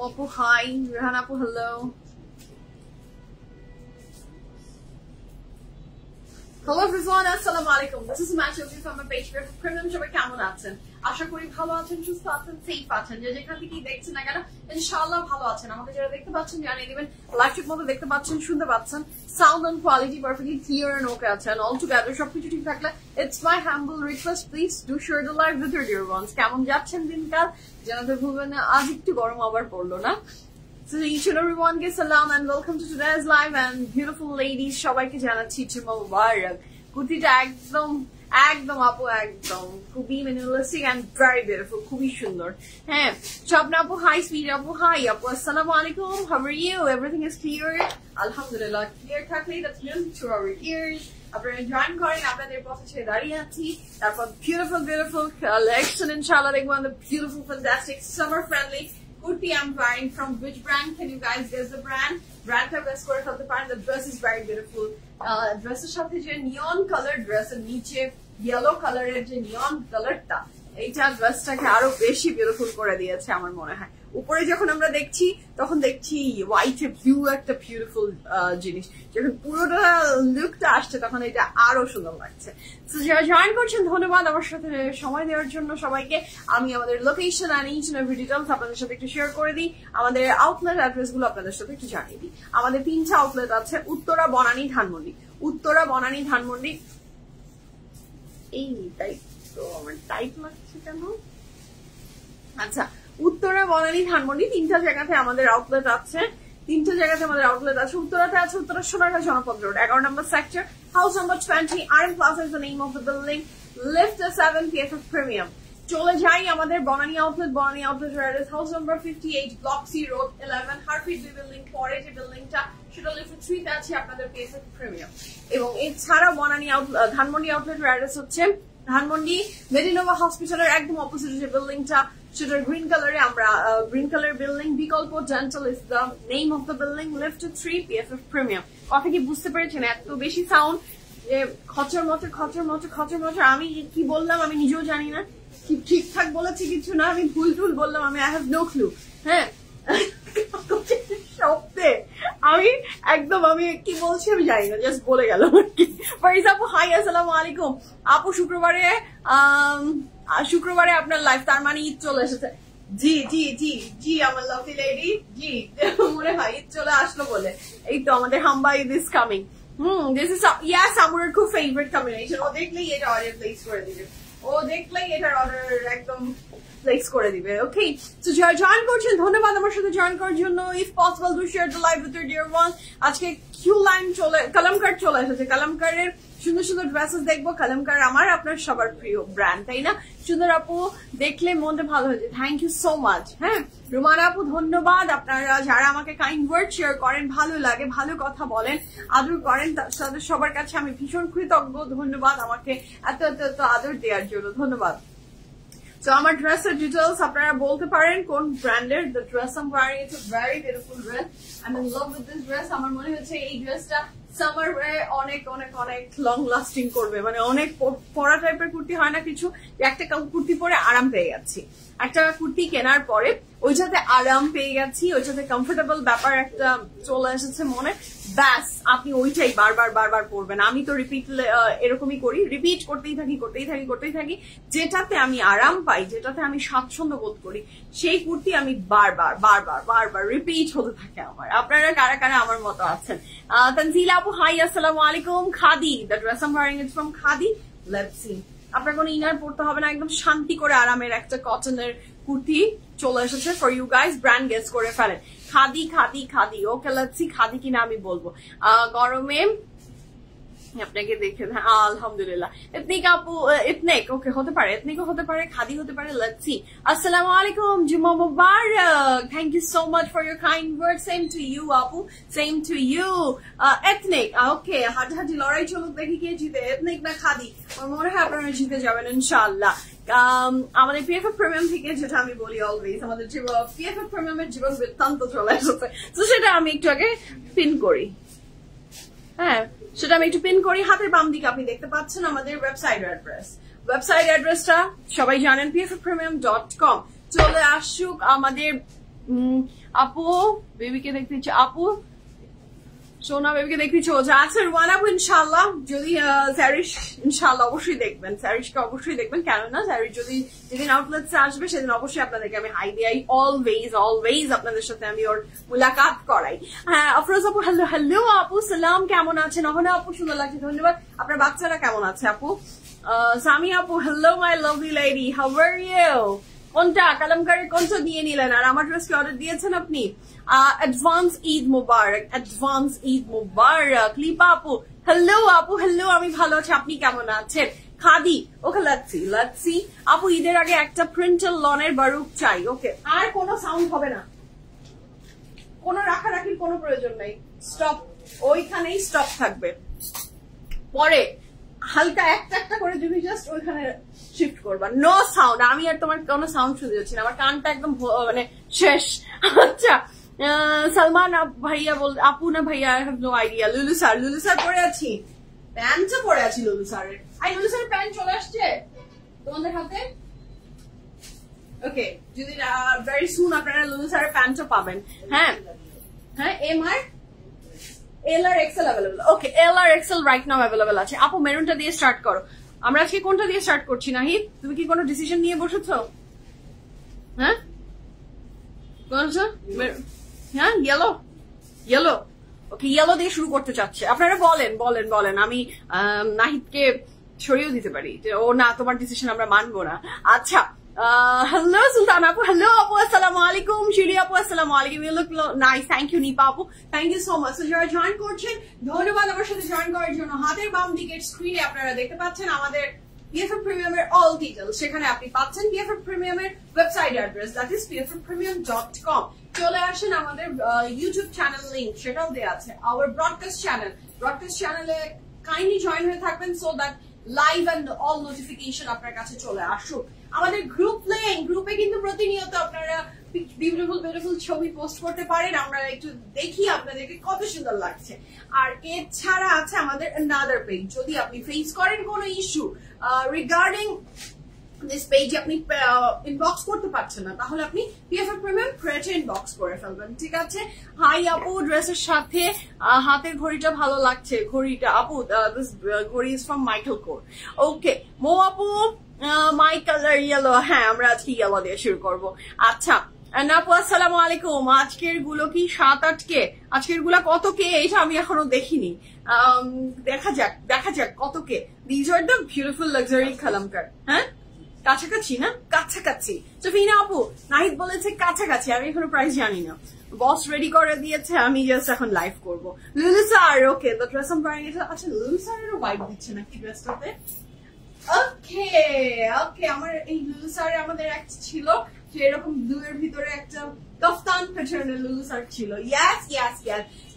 Apu, hi. Rehan Apu, hello. Hello everyone, assalamu alaikum. This is Match from my page for Premium Show কেমন আছেন? আশা করি ভালো আছেন, সুস্থ আছেন, সেফ আছেন। যে যেখান থেকে দেখছেন না কেন ইনশাআল্লাহ ভালো আছেন। আমাকে যারা দেখতে পাচ্ছেন জানিয়ে দিবেন, লাইভ ঠিক মতো দেখতে পাচ্ছেন, শুনতে পাচ্ছেন, sound and quality perfectly clear and okay আছেন। অল টুগেদার সবকিছু ঠিক থাকলে it's my humble request, please do share the live with your dear ones. কেমন যাচ্ছেন দিনকাল? জানাতে ভুলবেন না, আজ একটু গরম আবার পড়লো না? So each and everyone ke salam and welcome to today's live and beautiful ladies সবাইকে জানাচ্ছি ঈদ মোবারক। কুর্তিটা একদম আপু একদম খুবই মিনিমালিস্টিক and very beautiful, খুবই সুন্দর। হ্যাঁ, স্বপ্না আপু হাই, সুইট আপু হাই, আপু আসসালামু আলাইকুম, how are you? Everything is clear? আলহামদুলিল্লাহ, ক্লিয়ার থাকলেই that's music to our ears। আপনারা জয়েন করেন, আপনাদের পথে ছেড়ে দাঁড়িয়ে আছি। তারপর beautiful collection ইনশাআল্লাহ দেখবো, and the beautiful fantastic summer friendly kurti I'm wearing. From which brand? Can you guys guess the brand? Brand ka guess kore felte paren. The dress is very beautiful. Dress er sathe je neon color dress er niche yellow color er je neon color ta এইটা ড্রেসটাকে আরো বেশি beautiful করে দিয়েছে আমার মনে হয়। উপরে যখন আমরা দেখছি তখন দেখছি হোয়াইট এ ব্লু একটা বিউটিফুল জিনিস, যখন পুরোটা লুকটা আসছে তখন এটা আরো সুন্দর লাগছে। তো যারা জয়েন করছেন ধন্যবাদ আমার সাথে সময় দেওয়ার জন্য সবাইকে। আমি আমাদের লোকেশন আর ইচ এন্ড এভরি ডিটেইলস আপনাদের সাথে একটু শেয়ার করে দিই। আমাদের আউটলেট অ্যাড্রেস গুলো আপনাদের সাথে একটু জানিয়ে দিই। আমাদের 3টা আউটলেট আছে, উত্তরা, বনানী, ধানমন্ডি। উত্তরা, বনানী, ধানমন্ডি। এই তাই তো আমার টাইট লাগছে কেন? আচ্ছা, উত্তরা, বনানী, ধানমন্ডি 3টা জায়গাতে আমাদের আউটলেট আছে। উত্তরাতে আছে উত্তরা সোনারগাঁ জনপদ রোড, 11 নম্বর sector, house number 20, RM Plaza is the name of the building, lift 7, PFF Premium। চলে যাই আমাদের Banani outlet address house number 58, block C road 11, হারফিট বিল্ডিং। পরে যে বিল্ডিংটা সেটা লিফট 3 তে আছে আপনাদের PFF Premium। এবং এছাড়া ধানমন্ডি আউটলেটের অ্যাড্রেস হচ্ছে ধানমন্ডি মেডিনোভা হসপিটালের একদম অপোজিট যে বিল্ডিংটা, সেটার গ্রিন কালারে আমরা গ্রিন কালার বিল্ডিং, বিকল্প dental is the name of the building, lift 3, PFF Premium। কথা কি বুঝতে পেরেছেন? এত বেশি সাউন্ড যে খচর মচর আমি কি বললাম আমি নিজেও জানি না, কি ঠিকঠাক বলেছি কিছু না, আমি ভুল বললাম, আমি আই হ্যাভ নো ক্লু। হ্যাঁ, শব্দে আমি কি বলছি আমি জানি না, জাস্ট বলে গেল। ফারিস আপু হাই, আসসালামু আলাইকুম। আপু শুক্রবারে আপনার লাইভ, তার মানে ঈদ চলে এসেছে। জি আমার লাভলি লেডি, জি মনে হয় ঈদ চলে আসলো বলে। এই তো আমাদের হাম্বা Eid is coming. This is সামুরের খুব ফেভারিট কম্বিনেশন। ও দেখলেই এটা অর্ডার প্লেস করে দিবে, একদম প্লেস করে দিবে। ওকে, তো যারা জয়েন করছেন ধন্যবাদ আমার সাথে জয়েন করার জন্য। If possible do share the live with your dear one. আজকে কালামকার চলে এসেছে। কালামকারের সুন্দর ড্রেসেস দেখবো। কালামকার আমার আপনার সবার প্রিয় ব্র্যান্ড, তাই না? সুন্দর আপু দেখলে মনটা ভালো হয়েছে, থ্যাংক ইউ সো মাচ। হ্যাঁ, রুমানা আপু ধন্যবাদ। আপনারা যারা আমাকে কাইন্ড ওয়ার্ড শেয়ার করেন, ভালো লাগে, ভালো কথা বলেন, আদর করেন, তাদের সবার কাছে আমি ভীষণ কৃতজ্ঞ। ধন্যবাদ আমাকে এত আদর দেওয়ার জন্য, ধন্যবাদ। তো আমার ড্রেসের ডিটেলস আপনারা বলতে পারেন কোন ব্র্যান্ডের। The dress I am wearing is a very beautiful dress. I am in love with this dress. আমার মনে হচ্ছে এই ড্রেসটা সামার অনেক লং লাস্টিং করবে। মানে অনেক পরা টাইপের কুর্তি হয় না কিছু, একটা কুর্তি পরে আরাম পেয়ে যাচ্ছি, একটা কুর্তি কেনার পরে ওইটাতে আরাম পেয়ে গেছি, ওইটাতে কমফোর্টেবল ব্যাপার একটা চলে এসেছে মনে, ব্যাস আপনি ওইটাই বারবার পরবেন। আমি তো এরকমই করি, রিপিট করতেই থাকি। যেটাতে আমি আরাম পাই, যেটাতে আমি স্বাচ্ছন্দ্য বোধ করি, সেই কুর্তি আমি বারবার রিপিট হতে থাকে আমার। আপনারা কারা আমার মতো আছেন? তানজিলা আপু হাই, আসসালামু আলাইকুম। Khaadi, the dress I am wearing is from Khaadi. Let's see, আপনার কোনো ইনার পড়তে হবে না, একদম শান্তি করে আরামের একটা কটনের কুর্তি চলে এসেছে for you guys. Brand guess করে ফেলেন। Khaadi. Okay, let's see Khaadi কিনা আমি বলবো। গরমে আপনাকে দেখে আলহামদুলিল্লাহ। এথনিক আপু, এথনিক ওকে হতে পারে, এথনিকও হতে পারে, খাদি হতে পারে। Let's see. আসসালামু আলাইকুম, জুমা মুবারক। Thank you so much for your kind word. Same to you আপু, same to you. Ethnic okay, হাঁটাহাঁটি লড়াই চলুক, দেখি কে জিতে, এথনিক না খাদি। আমার মনে হয় আপনারা জিতে যাবেন ইনশাআল্লাহ। আমাদের PFF Premium থেকে যেটা আমি বলি অলওয়েজ, আমাদের PFF Premium এর জীবন বৃত্তান্ত চলে এসেছে, তো সেটা আমি একটু আগে পিন করি। হ্যাঁ, সেটা আমি একটু পিন করি। হাতের বাম দিকে আপনি দেখতে পাচ্ছেন আমাদের ওয়েবসাইট অ্যাড্রেসটা সবাই জানেন, pffpremium.com। চলে আসুক আমাদের আপু বেবিকে দেখতে ইচ্ছে, আপু সোনা বেবিকে দেখতে ইচ্ছে হচ্ছে। আচ্ছা রুমান আপু ইনশাল্লাহ যদি স্যারিশ ইনশাল্লাহ অবশ্যই দেখবেন, স্যারিশকে অবশ্যই দেখবেন, কেননা স্যারিশ যদি যেদিন আউটলেটসে আসবে সেদিন অবশ্যই আপনাদেরকে আমি হাই দিই, অলওয়েজ আপনাদের সাথে আমি ওর মুলাকাত করাই। হ্যাঁ আফরোজ আপু হ্যালো হ্যালো আপু সালাম, কেমন আছেন? অহনা আপু সুন্দর লাগছে, ধন্যবাদ। আপনার বাচ্চারা কেমন আছে আপু? সামি আপু hello my lovely lady, how are you? কোনটা কালামকারের কোনটা দিয়ে নিলেন? আর আমার ড্রেসকে অর্ডার দিয়েছেন আপনি? অ্যাডভান্স ঈদ মুবারক, অ্যাডভান্স ঈদ মুবারক। লিপা আপু হ্যালো আপু হ্যালো, আমি ভালো আছি, আপনি কেমন আছেন? খাদি ওকে লাচ্ছি আপু ঈদের আগে একটা প্রিন্টাল লনের বারুক চাই। ওকে আর কোনো সাউন্ড হবে না, কোনো রাখারাখির কোনো প্রয়োজন নেই, স্টপ ওইখানেই স্টপ থাকবে। পরে হালকা একটা একটা করে তুমি জাস্ট ওইখানে শিফট করবা, নো সাউন্ড। আমি আর তোমার কোনো সাউন্ড শুনতে যাচ্ছি না, আমার কানটা একদম মানে শেষ। আচ্ছা সালমান ভাইয়া বল, আপু না ভাইয়া, আই হ্যাভ নো আইডিয়া। লুলু স্যার পরে আছি, প্যান্টটা পরে আছি লুলু স্যারের। লুলু স্যারের প্যান্ট চলে আসছে তোমাদের হাতে। ওকে যদি ভেরি সুন আপনারা লুলু স্যারের প্যান্টও পাবেন। হ্যাঁ হ্যাঁ এমআর এল আর এক্সেল অ্যাভেলেবল। ওকে এল আর এক্সেল রাইট নাও অ্যাভেলেবল আছে। আপু মেরুনটা দিয়ে স্টার্ট করো। আমরা আজকে কোনটা দিয়ে স্টার্ট করছি নাহিদ? তুমি কি কোনো ডিসিশন নিয়ে বসেছো? হ্যাঁ কোনটা? হ্যাঁ ইয়েলো ওকে ইয়েলো দিয়ে শুরু করতে চাচ্ছে। আপনারা বলেন আমি নাহিদকে সরিয়েও দিতে পারি যে ও না তোমার ডিসিশন আমরা মানবো না। আচ্ছা হ্যালো সুলতান আপু, হ্যালো আপু আসসালামু আলাইকুম। শিরি আপু আসসালামু আলাইকুম, you look nice, thank you. Nipa আপু থ্যাংক ইউ সো মাচ। যারা জয়েন করছেন ধন্যবাদ আমার সাথে জয়েন করার জন্য। হাতের বাম দিকের স্ক্রিনে আপনারা দেখতে পাচ্ছেন আমাদের PFF Premium এর অল ডিটেইলস, সেখানে আপনি পাচ্ছেন PFF Premium এর website address, that is pffpremium.com। চলে আসেন আমাদের ইউটিউব চ্যানেল লিংক, সেটাও দেওয়া আছে। আওয়ার ব্রডকাস্ট চ্যানেলে কাইন্ডলি জয়েন হয়ে থাকবেন so that live and all notification আপনার কাছে চলে আসুক। আমাদের গ্রুপে কিন্তু প্রতিনিয়ত আপনারা বিউটিফুল ছবি পোস্ট করতে পারেন, আমরা একটু দেখি আপনাদেরকে কত সুন্দর লাগছে। আর এছাড়া আছে আমাদের another পেজ, যদি আপনি ফেস করেন কোনো ইস্যু রিগার্ডিং দিস পেজে আপনি ইনবক্স করতে পারছেন না, তাহলে আপনি PFF Premium ক্রেটে ইনবক্স করে ফেলবেন, ঠিক আছে? হাই আপু ড্রেসের সাথে হাতের ঘড়িটা ভালো লাগছে। ঘড়িটা আপু দিস ঘড়ি ইজ ফ্রম মাইকেল কোর। ওকে মো আপু মাই কালার ইয়েলো। হ্যাঁ আমরা আজকে ইয়েলো দিয়ে শুরু করবো। আচ্ছা আপু আসসালামু আলাইকুম। আজকের গুলো কি 7-8K? আজকের গুলা কত কে এটা আমি এখনো দেখিনি, দেখা যাক কত কে। These are the beautiful luxury Kalamkar. হ্যাঁ কাছাকাছি না? কাছাকাছি। সফিনা আপু নাহিদ বলেছে কাছাকাছি, আমি এখনো প্রাইস জানি না। বস রেডি করে দিয়েছে, আমি জাস্ট এখন লাইভ করবো। Lulu sir okay the dress I'm wearing is, আচ্ছা লুলু স্যারেরও ভাইব দিচ্ছে নাকি ড্রেসটাতে? ওকে আমার এই লুলু স্যার আমাদের একটা ছিল যে এরকম ব্লুয়ের ভিতরে একটা কফতান প্যাটার্নের লুলু স্যার ছিল। Yes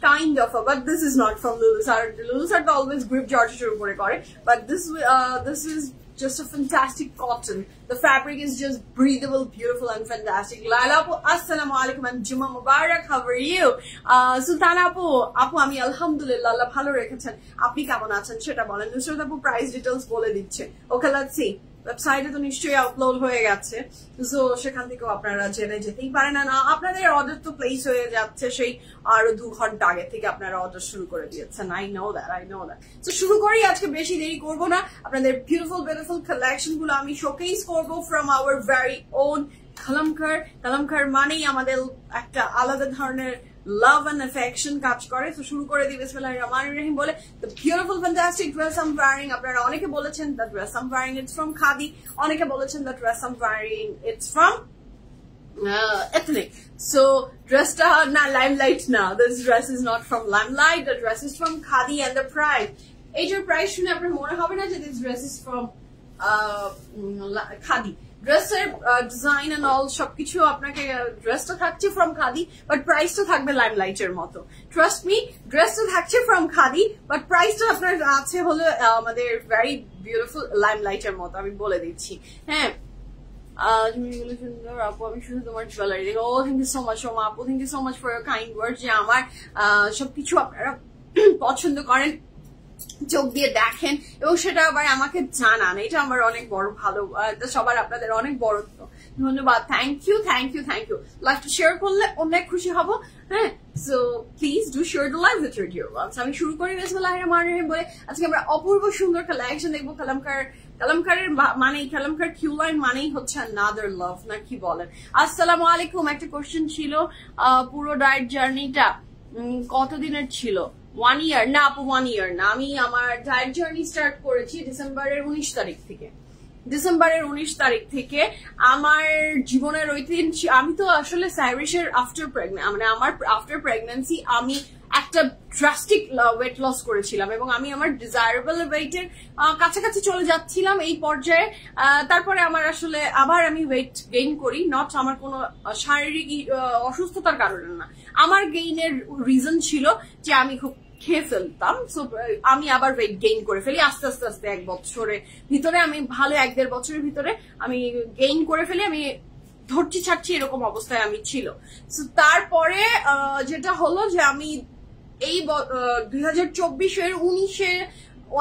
kind of, but this is not from Lulu Sar. Lulu Sar always grip Georgia করে, but this is just a fantastic cotton. The fabric is just breathable, beautiful and fantastic. Laila apu assalamu alaikum and Juma Mubarak, how are you? Sultan apu আমি আলহামদুলিল্লাহ আল্লাহ ভালো রেখেছেন, আপনি কেমন আছেন সেটা বলেন। নুসরাত আপু প্রাইস ডিটেইলস বলে দিচ্ছে। ওকে লেটস সি, ওয়েবসাইটে তো নিশ্চয়ই আপলোড হয়ে গেছে, সো সেখান থেকেও আপনারা জেনে যেতেই পারেন। না আপনাদের অর্ডার তো প্লেস হয়ে যাচ্ছে সেই আরো 2 ঘন্টা আগে থেকে আপনারা অর্ডার শুরু করে দিয়েছেন। আই নো দ্যাট তো শুরু করি, আজকে বেশি দেরি করব না। আপনাদের বিউটিফুল কালেকশন গুলো আমি শোকেস করব ফ্রম আওয়ার ভেরি ওন কালামকার মানেই আমাদের একটা আলাদা ধরনের লাভ এন্ড অ্যাফেকশন কাজ করে। তো শুরু করে দিই বিসমিল্লাহির রহমানির রহিম বলে। The beautiful fantastic dress I'm wearing, আপনারা অনেকে বলেছেন the dress I'm wearing it's from Khaadi, অনেকে বলেছেন the dress I'm wearing it's from ethnic. So dressটা না limelight না, this dress is not from limelight, the dress is from khadi and the price, এইটার price শুনে আপনার মনে হবে না যে this dress is from khadi। ড্রেসের ডিজাইন এন্ড অল সবকিছু আপনাকে, ড্রেসটা থাকছে ফ্রম খাদি বাট প্রাইসটা থাকবে লাইমলাইটের মতো। ট্রাস্ট মি, ড্রেসটা থাকছে ফ্রম খাদি বাট প্রাইসটা আপনার আছে হলো আমাদের ভেরি বিউটিফুল লাইমলাইটের মতো, আমি বলে দিচ্ছি। হ্যাঁ আপু আমি শুধু তোমার জুয়েলারি দেখো। ও thank you so much Soma আপু, thank you so much for your kind word যে আমার সবকিছু আপনারা পছন্দ করেন, চোখ দিয়ে দেখেন এবং সেটা আবার আমাকে জানান, এটা আমার অনেক বড় ভালো, সবার আপনাদের অনেক বড় ধন্যবাদ, থ্যাংক ইউ। লাইভটা শেয়ার করলে অনেক খুশি হব। হ্যাঁ, so please do share the live with your dear once. আমি শুরু করি বিসমিল্লাহির রহমানির রহিম বলে। আজকে আমরা অপূর্ব সুন্দর কালেকশন দেখবো। কালামকারের মানেই, কালামকার কিউ লাইন মানেই হচ্ছে another love, না কি বলেন? আসসালামু আলাইকুম। একটা কোশ্চেন ছিল, পুরো ডায়েট জার্নিটা কতদিনের ছিল? 1 year? না আপু, 1 year না। আমি আমার ডায়েট জার্নি স্টার্ট করেছি ডিসেম্বরের 19 তারিখ থেকে। আমার জীবনের ওই দিন, আমি তো আসলে সাইরিশের আফটার প্রেগন্যান্সি আমি একটা ড্রাস্টিক ওয়েট লস করেছিলাম এবং আমি আমার ডিজায়ারেবল ওয়েটের কাছাকাছি চলে যাচ্ছিলাম এই পর্যায়ে। তারপরে আমার আসলে আবার আমি ওয়েট গেইন করি, নট আমার কোনো শারীরিক অসুস্থতার কারণে না, আমার গেইনের রিজন ছিল যে আমি খুব খেয়ে ফেলতাম। সো আমি আবার ওয়েট গেইন করে ফেলি আস্তে আস্তে 1 বছরের ভিতরে, আমি ভালো 1-1.5 বছরের ভিতরে আমি গেইন করে ফেলি। আমি ধরছি ছাড়ছি এরকম অবস্থায় আমি ছিল। সো তারপরে যেটা হলো যে আমি এই 2024-এর 19-এ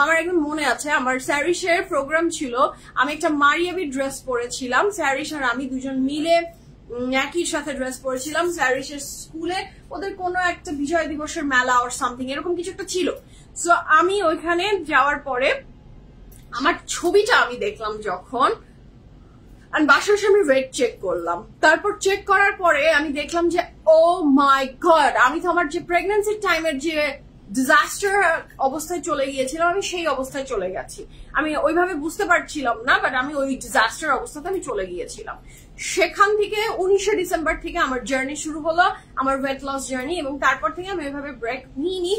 আমার একদম মনে আছে, আমার স্যারিশের প্রোগ্রাম ছিল। আমি একটা মারিয়াবি ড্রেস পরেছিলাম, স্যারিশ আর আমি দুজন মিলে একই সাথে ড্রেস পরেছিলাম। স্যারিশের স্কুলে ওদের কোনো একটা বিজয় দিবসের মেলা আর সামথিং এরকম কিছু একটা ছিল। সো আমি ওইখানে যাওয়ার পরে আমার ছবিটা আমি দেখলাম যখন, বাসার সামনে ওয়েট চেক করলাম। তারপর চেক করার পরে আমি দেখলাম যে ও মাই গড, আমি তো আমার যে প্রেগন্যান্সির টাইমের যে ডিজাস্টার অবস্থায় চলে গিয়েছিলাম, আমি সেই অবস্থায় চলে গেছি। আমি ওইভাবে বুঝতে পারছিলাম না, বাট আমি ওই ডিজাস্টার অবস্থাতে আমি চলে গিয়েছিলাম। সেখান থেকে 19শে ডিসেম্বর থেকে আমার জার্নি শুরু হলো, আমার ওয়েট লস জার্নি, এবং তারপর থেকে আমি ওইভাবে ব্রেক নিইনি।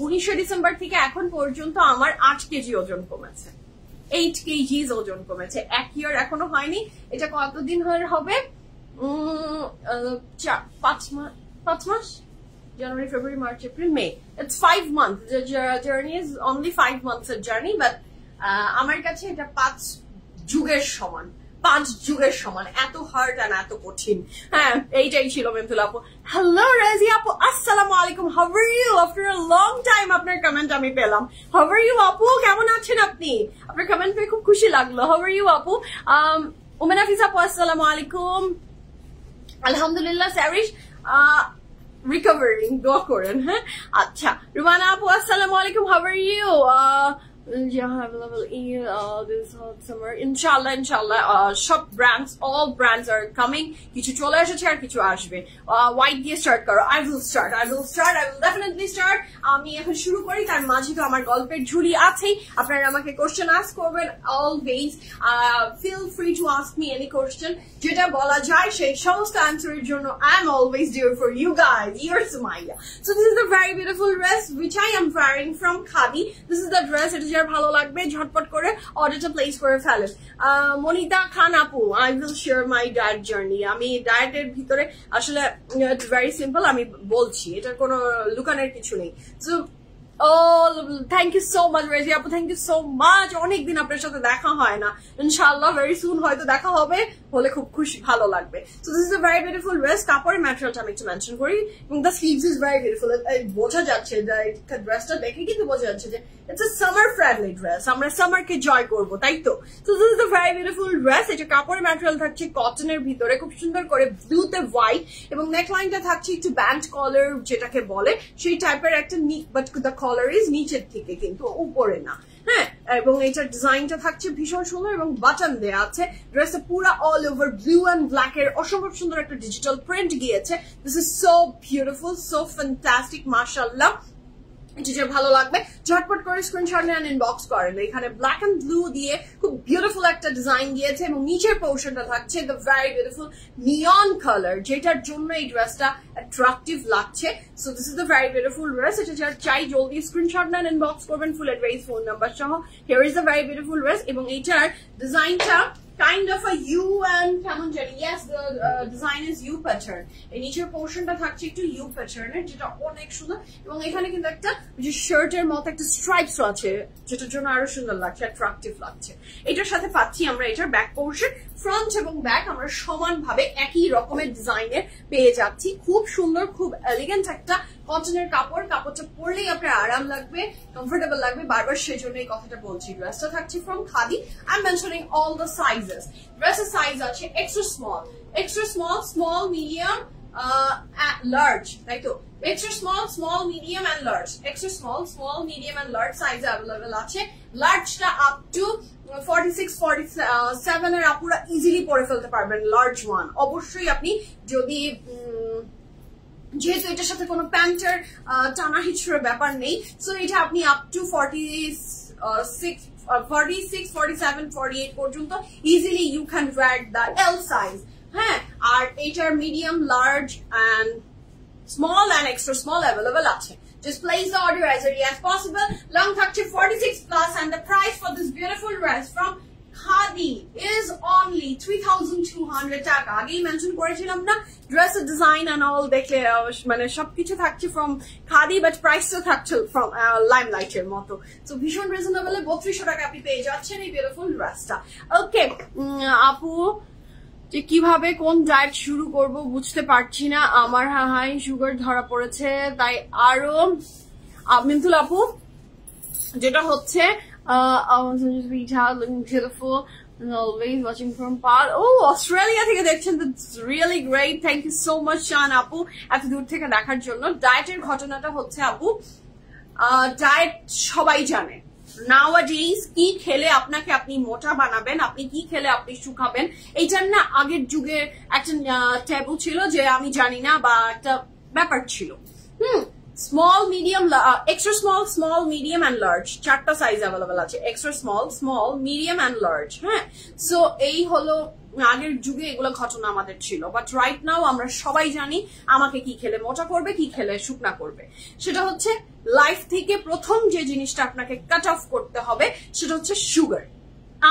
19শে ডিসেম্বর থেকে এখন পর্যন্ত আমার 8 কেজি ওজন কমেছে, 8 কেজিস ওজন কমেছে। 1 ইয়ার এখনো হয়নি। এটা কতদিন হবে? 5 মাস, January, February, March, April, May. It's 5 months. The journey is only 5 months of journey, but আমার কাছে এটা 5 যুগের সমান। 5 যুগের সমান, এত হার্ড আর এত কঠিন। হ্যাঁ, এইটাই ছিল মেমতুল আপু। হ্যালো রাজি আপু, আসসালামু আলাইকুম। How are you? After a long time আপনার কমেন্ট আমি পেলাম। হাউ আর ইউ আপু, কেমন আছেন আপনি? আপনার কমেন্ট পেয়ে খুব খুশি লাগলো। হাউ আর ইউ আপু? উমেন হাফিজ আপু, আসসালামু আলাইকুম। আলহামদুলিল্লাহ স্যারিশ রিকভারিং, দোয়া করেন। হ্যাঁ, আচ্ছা। রুমানা আপু, আসসালামু আলাইকুম। How are you? This hot summer, inshallah, shop brands, all brands are coming. কিছু চলে এসেছে আর কিছু আসবে। হোয়াইট দিয়ে স্টার্ট করো। I will definitely start. আমি এখন শুরু করি, তার মাঝে তো আমার গল্পের ঝুলি আছেই। আপনারা আমাকে কোশ্চেন আস্ক করবেন always. Feel free to ask me any question, যেটা বলা যায় সেই সমস্ত অ্যান্সারের জন্য I am always there for you guys. You're Sumaya. So this is the very beautiful dress which I am wearing from Khadi. This is the dress. It is যার ভালো লাগবে ঝটপট করে অর্ডারটা প্লেস করে ফেলেন। মনিতা খান আপু, I will share my diet journey. আমি ডায়েটের ভিতরে আসলে ইটস ভেরি সিম্পল, আমি বলছি, এটার কোনো লুকানোর কিছু নেই। So thank you so much Reji আপু, থ্যাংক ইউ সো মাচ। অনেকদিন আপনার সাথে দেখা হয় না, ইনশাআল্লাহ ভেরি সুন হয়তো দেখা হবে, হলে খুব খুশি, ভালো লাগবে। So this is a very beautiful dress. কাপড়ের ম্যাটেরিয়ালটা আমি একটু মেনশন করি, এবং the sleeves is very beautiful. বোঝা যাচ্ছে যে ড্রেসটা দেখে কিন্তু বোঝা যাচ্ছে যে it's a summer friendly dress, আমরা সামারকে জয় করবো, তাই তো? So this is a very beautiful dress. এটা কাপড়ের ম্যাটেরিয়াল থাকছে কটনের ভিতরে, খুব সুন্দর করে ব্লুতে হোয়াইট, এবং নেকলাইনটা থাকছে একটু ব্যান্ড কলার যেটাকে বলে, সেই টাইপের একটা নিক, বাট দ্য কলার ইজ নিচের থেকে, কিন্তু উপরে না। হ্যাঁ, এবং এটার ডিজাইনটা থাকছে ভীষণ সুন্দর, এবং বাটন দেয়া আছে। ড্রেসটা পুরা all over blue and black এর অসম্ভব সুন্দর একটা ডিজিটাল প্রিন্ট গিয়েছে। This is so beautiful, so fantastic, মাশাআল্লাহ। এটা যে ভালো লাগবে ঝটপট করে স্ক্রিনশট নেন, ইনবক্স করেন। এখানে ব্ল্যাক এন্ড ব্লু দিয়ে খুব বিউটিফুল একটা ডিজাইন দিয়েছে, এবং নিচের পোর্শনটা থাকছে the very beautiful neon colour, যেটার জন্য এই ড্রেসটা অ্যাট্রাকটিভ লাগছে। So this is the very beautiful dress. এটা যার চাই জলদি স্ক্রিনশট নেন, ইনবক্স করবেন ফুল অ্যাড্রেস, ফোন নাম্বার সহ। Here is the very beautiful dress, এবং এইটার ডিজাইনটা kind of a U and কেমন জানি, yes, the design is U pattern. এই নিচের পোর্শনটা থাকছে একটু U pattern এর, যেটা অনেক সুন্দর, এবং এখানে কিন্তু একটা যে শার্টের মতো একটা স্ট্রাইপস আছে, যেটার জন্য আরো সুন্দর লাগছে, অ্যাট্রাকটিভ লাগছে। এটার সাথে পাচ্ছি আমরা এটার ব্যাক পোর্শন, ফ্রন্ট এবং ব্যাক আমরা সমানভাবে একই রকমের ডিজাইনের পেয়ে যাচ্ছি। খুব সুন্দর, খুব এলিগেন্ট একটা কটনের কাপড়টা পরলেই আপনার আরাম লাগবে, কমফোর্টেবল লাগবে, বারবার সেজন্য এই কথাটা বলছি। ড্রেসটা থাকছে from khadi. I am mentioning all the sizes. ড্রেসের সাইজ আছে extra small, small, medium, large, তাই তো? extra small, medium and large, extra small, medium and large size available আছে। লার্জটা আপ টু 46-47 এর আপুরা ইজিলি পরে ফেলতে পারবেন। লার্জ ওয়ান অবশ্যই আপনি যদি যেহেতু এটার সাথে কোনো প্যান্টের টানা হিচড়ের ব্যাপার নেই, সো এটা আপনি আপ টু 46-47-48 পর্যন্ত easily you can wear the L size. হ্যাঁ, আর এটার medium, large and small and extra small available আছে। Just place the order as early as possible. Long থাকছে 46 plus and the price for this beautiful dress from Khadi is only 3,200 টাকা। আগেই mention করেছিলাম না, ড্রেসের ডিজাইন and all দেখলে মানে সবকিছু থাকছে from Khadi, but প্রাইসটা থাকছে from Limelight এর মতো। So ভীষণ রিজনেবল, 3200 টাকা আপনি পেয়ে যাচ্ছেন এই বিউটিফুল ড্রেসটা। ওকে আপু, যে কিভাবে কোন ডায়েট শুরু করব বুঝতে পারছি না, আমার হাই সুগার ধরা পড়েছে, তাই আরো মিন্তুল আপু যেটা হচ্ছে always watching from Pal. Oh, Australia থেকে দেখছেন, that's really great. Thank you so much শান আপু এত দূর থেকে দেখার জন্য। ডায়েটের ঘটনাটা হচ্ছে আপু, ডায়েট সবাই জানে nowadays কি খেলে আপনাকে আপনি মোটা বানাবেন, আপনি কি খেলে আপনি শুকাবেন, এইটার না আগের যুগে একটা ট্যাবু ছিল যে আমি জানি না, বা একটা ব্যাপার ছিল। Small, medium, extra small, medium and large, চারটা সাইজ অ্যাভেলেবল আছে। Extra small, medium and large. হ্যাঁ, সো এই হলো আগের যুগে এগুলো ঘটনা আমাদের ছিল, বাট রাইট নাও আমরা সবাই জানি আমাকে কি খেলে মোটা করবে, কি খেলে শুকনা করবে। সেটা হচ্ছে লাইফ থেকে প্রথম যে জিনিসটা আপনাকে কাট অফ করতে হবে সেটা হচ্ছে সুগার।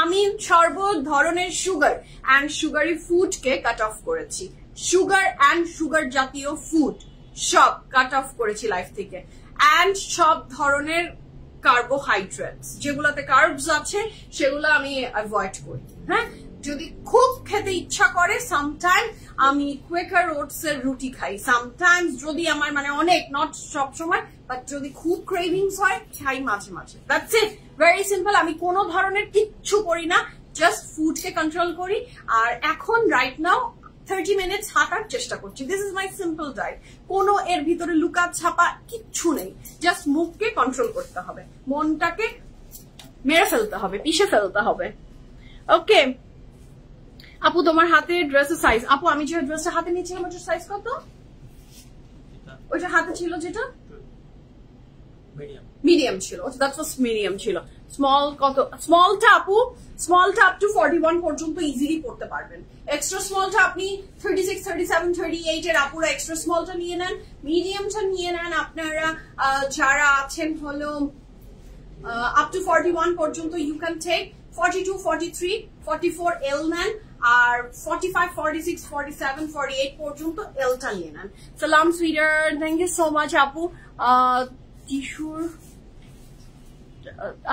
আমি সর্ব ধরনের সুগার অ্যান্ড সুগারি ফুডকে কাট অফ করেছি। সুগার অ্যান্ড সুগার জাতীয় ফুড সব কাট অফ করেছি লাইফ থেকে, অ্যান্ড সব ধরনের কার্বোহাইড্রেটস যেগুলোতে কার্বস আছে সেগুলো আমি অ্যাভয়েড করি। হ্যাঁ, যদি খুব খেতে ইচ্ছা করে সামটাইম আমি কোয়েকার ওটস এর রুটি খাই, সামটাইমস যদি আমার মানে অনেক, নট সব সময়, বাট যদি খুব ক্রেভিংস হয় খাই মাঝে মাঝে। That's it, very simple. আমি কোনো ধরনের কিচ্ছু করি না, জাস্ট ফুডকে কন্ট্রোল করি। আর এখন রাইট নাও 30 মিনিটস হাঁটার চেষ্টা করছি। This is my simple diet. কোনো এর ভিতরে লুকা ছাপা কিচ্ছু নেই, জাস্ট মুখকে কন্ট্রোল করতে হবে, মনটাকে মেরে ফেলতে হবে, পিষে ফেলতে হবে। ওকে আপু, তোমার হাতে ড্রেসের সাইজ, আপু আমি যে ড্রেসটা হাতে নিয়েছিলাম ওটার সাইজ কত? ওইটা হাতে ছিল যেটা মিডিয়াম ছিল, দ্যাট ওয়াজ মিডিয়াম ছিল। স্মল কত? স্মলটা আপু, স্মলটা আপ টু 41 পর্যন্ত ইজিলি পড়তে পারবেন। এক্সট্রা স্মলটা আপনি 36, 37, 38 এর আপুরা এক্সট্রা স্মলটা নিয়ে নেন। মিডিয়ামটা নিয়ে নেন আপনারা যারা আছেন হলো আপ টু 41 পর্যন্ত ইউ ক্যান টেক। 42, 43, 44 এল নেন, আর 45, 46, 47, 48 পর্যন্ত এলটা নিয়ে নেন। সালাম সুইটার, থ্যাংক ইউ সো মাচ আপু। টিস্যুর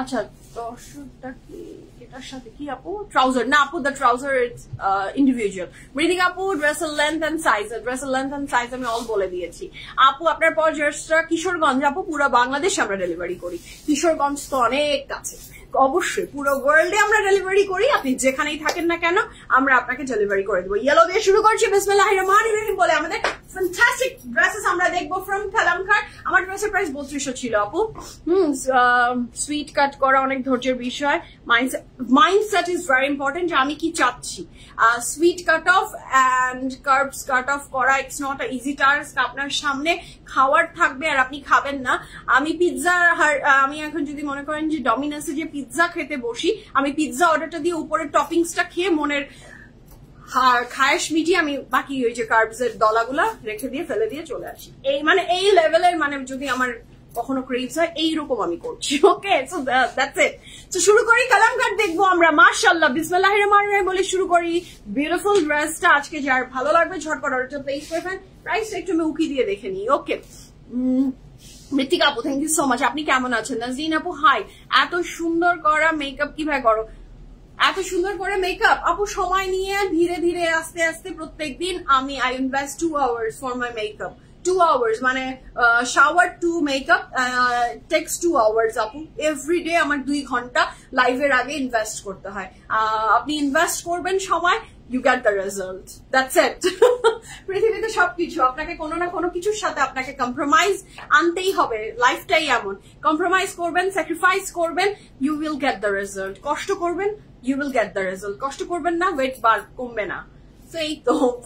আচ্ছা, দর্শকটা কি এটার সাথে কি আপু? ট্রাউজার না আপু, দ্য ট্রাউজার ইটস ইন্ডিভিজুয়াল। মৃদিকা আপু, ড্রেসের লেন্থ এন্ড সাইজ আমি অল বলে দিয়েছি। আপু আপনার পর ড্রেসটা কিশোরগঞ্জ, আপু পুরো বাংলাদেশে আমরা ডেলিভারি করি, কিশোরগঞ্জ তো অনেক কাছে, অবশ্যই পুরো ওয়ার্ল্ডে আমরা ডেলিভারি করি। আপনি যেখানেই থাকেন না কেন আমরা আপনাকে ডেলিভারি করে দেবো। ইয়েলো দিয়ে শুরু করছি, বিসমিল্লাহির রহমানির রহিম বলে আমাদের ফ্যান্টাস্টিক ড্রেসেস আমরা দেখবো ফ্রম কালামকার। আমার ড্রেসের প্রাইস 3200 ছিল আপু। সুইট কাট করা অনেক ধৈর্যের বিষয়, মাইন্ডসেট ইজ ভেরি ইম্পর্টেন্ট যে আমি কি চাচ্ছি। Sweet cut off and carbs cut off করা it's not a easy task. আপনার সামনে খাওয়ার থাকবে আর আপনি খাবেন না। আমি পিৎজা, আমি এখন যদি মনে করেন যে ডমিনোসে যে পিৎজা খেতে বসি, আমি পিৎজা অর্ডারটা দিয়ে উপরের টপিংসটা খেয়ে মনের খায়েশ মিটিয়ে আমি বাকি ওই যে কার্বস এর দলাগুলা রেখে দিয়ে ফেলে দিয়ে চলে আসি। এই মানে এই লেভেলের, মানে যদি আমার কখনো ক্রেভস হয় এইরকম আমি করছি। ওকে, সো দ্যাটস ইট। তো শুরু করি, কালামকার দেখবো আমরা। মাশাআল্লাহ, বিসমিল্লাহির রহমানির রহিম বলে শুরু করি। বিউটিফুল ড্রেসটা আজকে যার ভালো লাগবে ঝটপট অর্ডারটা প্লেস করে ফেলেন। প্রাইসটা একটু আমি উকি দিয়ে দেখে নিই। ওকে, মৃত্তিকা আপু থ্যাংক ইউ সো মাচ, আপনি কেমন আছেন? নাজরিন আপু হাই, এত সুন্দর করা মেকআপ কিভাবে করো? এত সুন্দর করে মেকআপ আপু সময় নিয়ে ধীরে ধীরে আস্তে আস্তে প্রত্যেকদিন আমি I invest 2 hours for my makeup. 2 hours মানে shower to makeup takes 2 hours আপু এভরিডে আমার 2 ঘন্টা লাইভের আগে ইনভেস্ট করতে হয় আপনি ইনভেস্ট করবেন সময় you get the result that's it পৃথিবীতে সবকিছু আপনাকে কোনো না কোনো কিছুর সাথে আপনাকে কম্প্রোমাইজ আনতেই হবে লাইফটাই এমন কম্প্রোমাইজ করবেন স্যাক্রিফাইস করবেন you will get the result কষ্ট করবেন you will get the result কষ্ট করবেন না ওয়েট বার কমবে না So,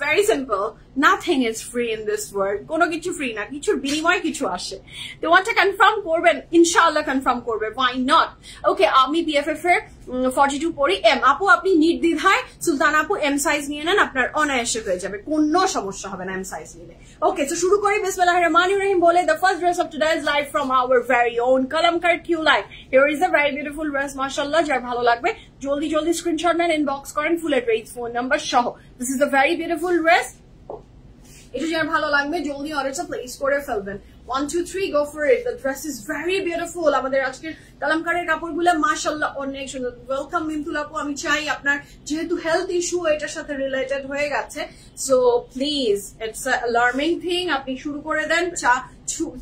very simple. Nothing is free in this world. Kono kichu free na. Kichur binimoy kichu ashe. They want to confirm korben. Inshallah confirm korbe. Why not? Okay, ami BFF 42 pori M. Apu apni need didhai. Sultan apu M size niye neন আপনার অনায়াসে হয়ে যাবে কোনো সমস্যা হবে না M size নিলে Okay, so শুরু করি বিসমিল্লাহির রহমানির রহিম বলে the first dress of today's live from our very own Kalamkar Q Line. Here is a very beautiful dress mashallah যার ভালো লাগবে জলদি জলদি স্ক্রিনশট নেন ইনবক্স করেন ফুল অ্যাড্রেস ফোন নাম্বার সহ This is a very beautiful dress এটা যার ভালো লাগবে জলদি অর্ডারটা প্লেস করে ফেলবেন 1 2 3 go for it the dress is very beautiful আমাদের আজকের কালামকারের কাপড়গুলো মাশাআল্লাহ অনেক সুন্দর ওয়েলকাম মিন্তুল আপু আমি চাই আপনার যেহেতু হেলথ ইস্যু এটার সাথে রিলেটেড হয়ে গেছে so please it's a alarming thing আপনি শুরু করে দেন চা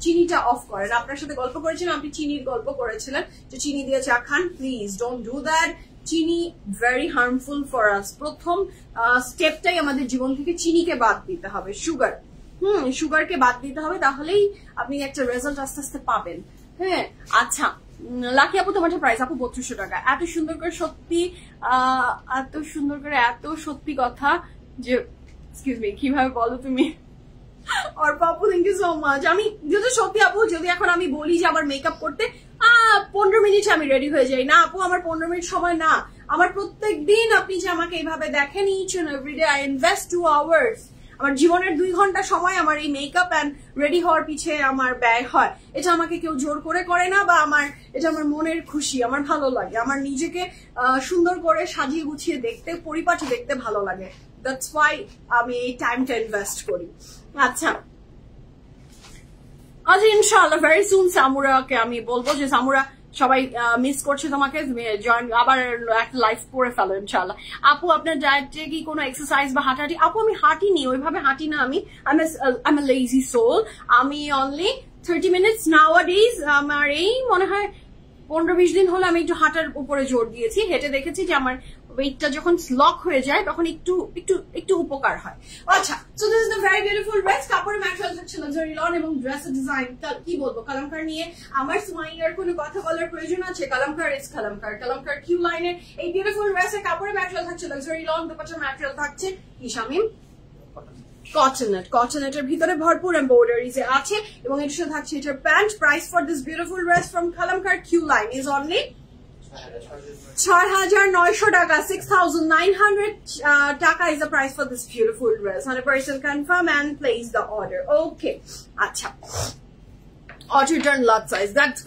চিনিটা অফ করেন আপনার সাথে গল্প করেছিলাম আপনি চিনির গল্প করেছিলেন যে চিনি দিয়ে চা খান প্লিজ ডোন্ট ডু দ্যাট চিনি ভেরি হার্মফুল ফর আস প্রথম স্টেপটাই আমাদের জীবন থেকে চিনিকে বাদ দিতে হবে সুগার সুগারকে বাদ দিতে হবে তাহলেই আপনি একটা রেজাল্ট আস্তে আস্তে পাবেন হ্যাঁ আচ্ছা লাকি আপু তোমার প্রাইস আপু 3200 টাকা এত সুন্দর করে সত্যি এত সুন্দর করে এত সত্যি কথা যে এক্সকিউজ মি কিভাবে বলো তুমি আর Papu thank you so much আমি যদি সত্যি আপু যদি এখন আমি বলি যে আমার মেকআপ করতে 15 মিনিটে আমি রেডি হয়ে যাই না আপু আমার 15 মিনিট সময় না আমার প্রত্যেকদিন আপনি যে আমাকে এইভাবে দেখেন each and everyday I invest 2 hours আমার জীবনের 2 ঘন্টা সময় আমার এই মেকআপ এন্ড রেডি হওয়ার পিছে আমার ব্যয় হয় এটা আমাকে কেউ জোর করে না বা এটা আমার মনের খুশি আমার ভালো লাগে আমার নিজেকে সুন্দর করে সাজিয়ে গুছিয়ে দেখতে পরিপাটি দেখতে ভালো লাগে দ্যাটস ওয়াই আমি এই টাইমটা ইনভেস্ট করি আচ্ছা আজ ইনশাআল্লাহ ভেরি সুন সামুরাকে আমি বলবো যে সামুরা সবাই মিস করছে তোমাকে জয়েন আবার একটা লাইভ করে ফেলো ইনশাআল্লাহ আপু আপনার ডায়েটে কি কোনো এক্সারসাইজ বা হাঁটাহাঁটি আপু আমি হাঁটিনি ওইভাবে হাঁটি না আমি I am a lazy soul আমি অনলি 30 মিনিটস নাওয়াডেজ আমার এই মনে হয় 15-20 দিন হলো আমি একটু হাঁটার উপরে জোর দিয়েছি হেঁটে দেখেছি যে আমার ওয়েটটা যখন লক হয়ে যায় তখন একটু উপকার হয় আচ্ছা so this is the very beautiful dress কাপড়ের ম্যাটেরিয়াল হচ্ছে লাক্সারি লন এবং ড্রেসের ডিজাইন কি বলবো কালামকার নিয়ে আমার সুমাইয়ার কোনো কথা বলার প্রয়োজন আছে কালামকার ইজ কালামকার কিউ লাইনের এই বিউটিফুল ড্রেসের কাপড়ের ম্যাটেরিয়াল থাকছে লাক্সারি লন দুপাটার ম্যাটেরিয়াল থাকছে কি শামিম কটনেটের ভিতরে ভরপুর এমব্রয়ডারি যে আছে এবং এর সাথে থাকছে এটার pant price for this beautiful dress from Kalamkar Q line is only 6,900 টাকা 6,900 টাকা is the price for this beautiful dress 100% confirm and place the order okay আচ্ছা auto return lot size that's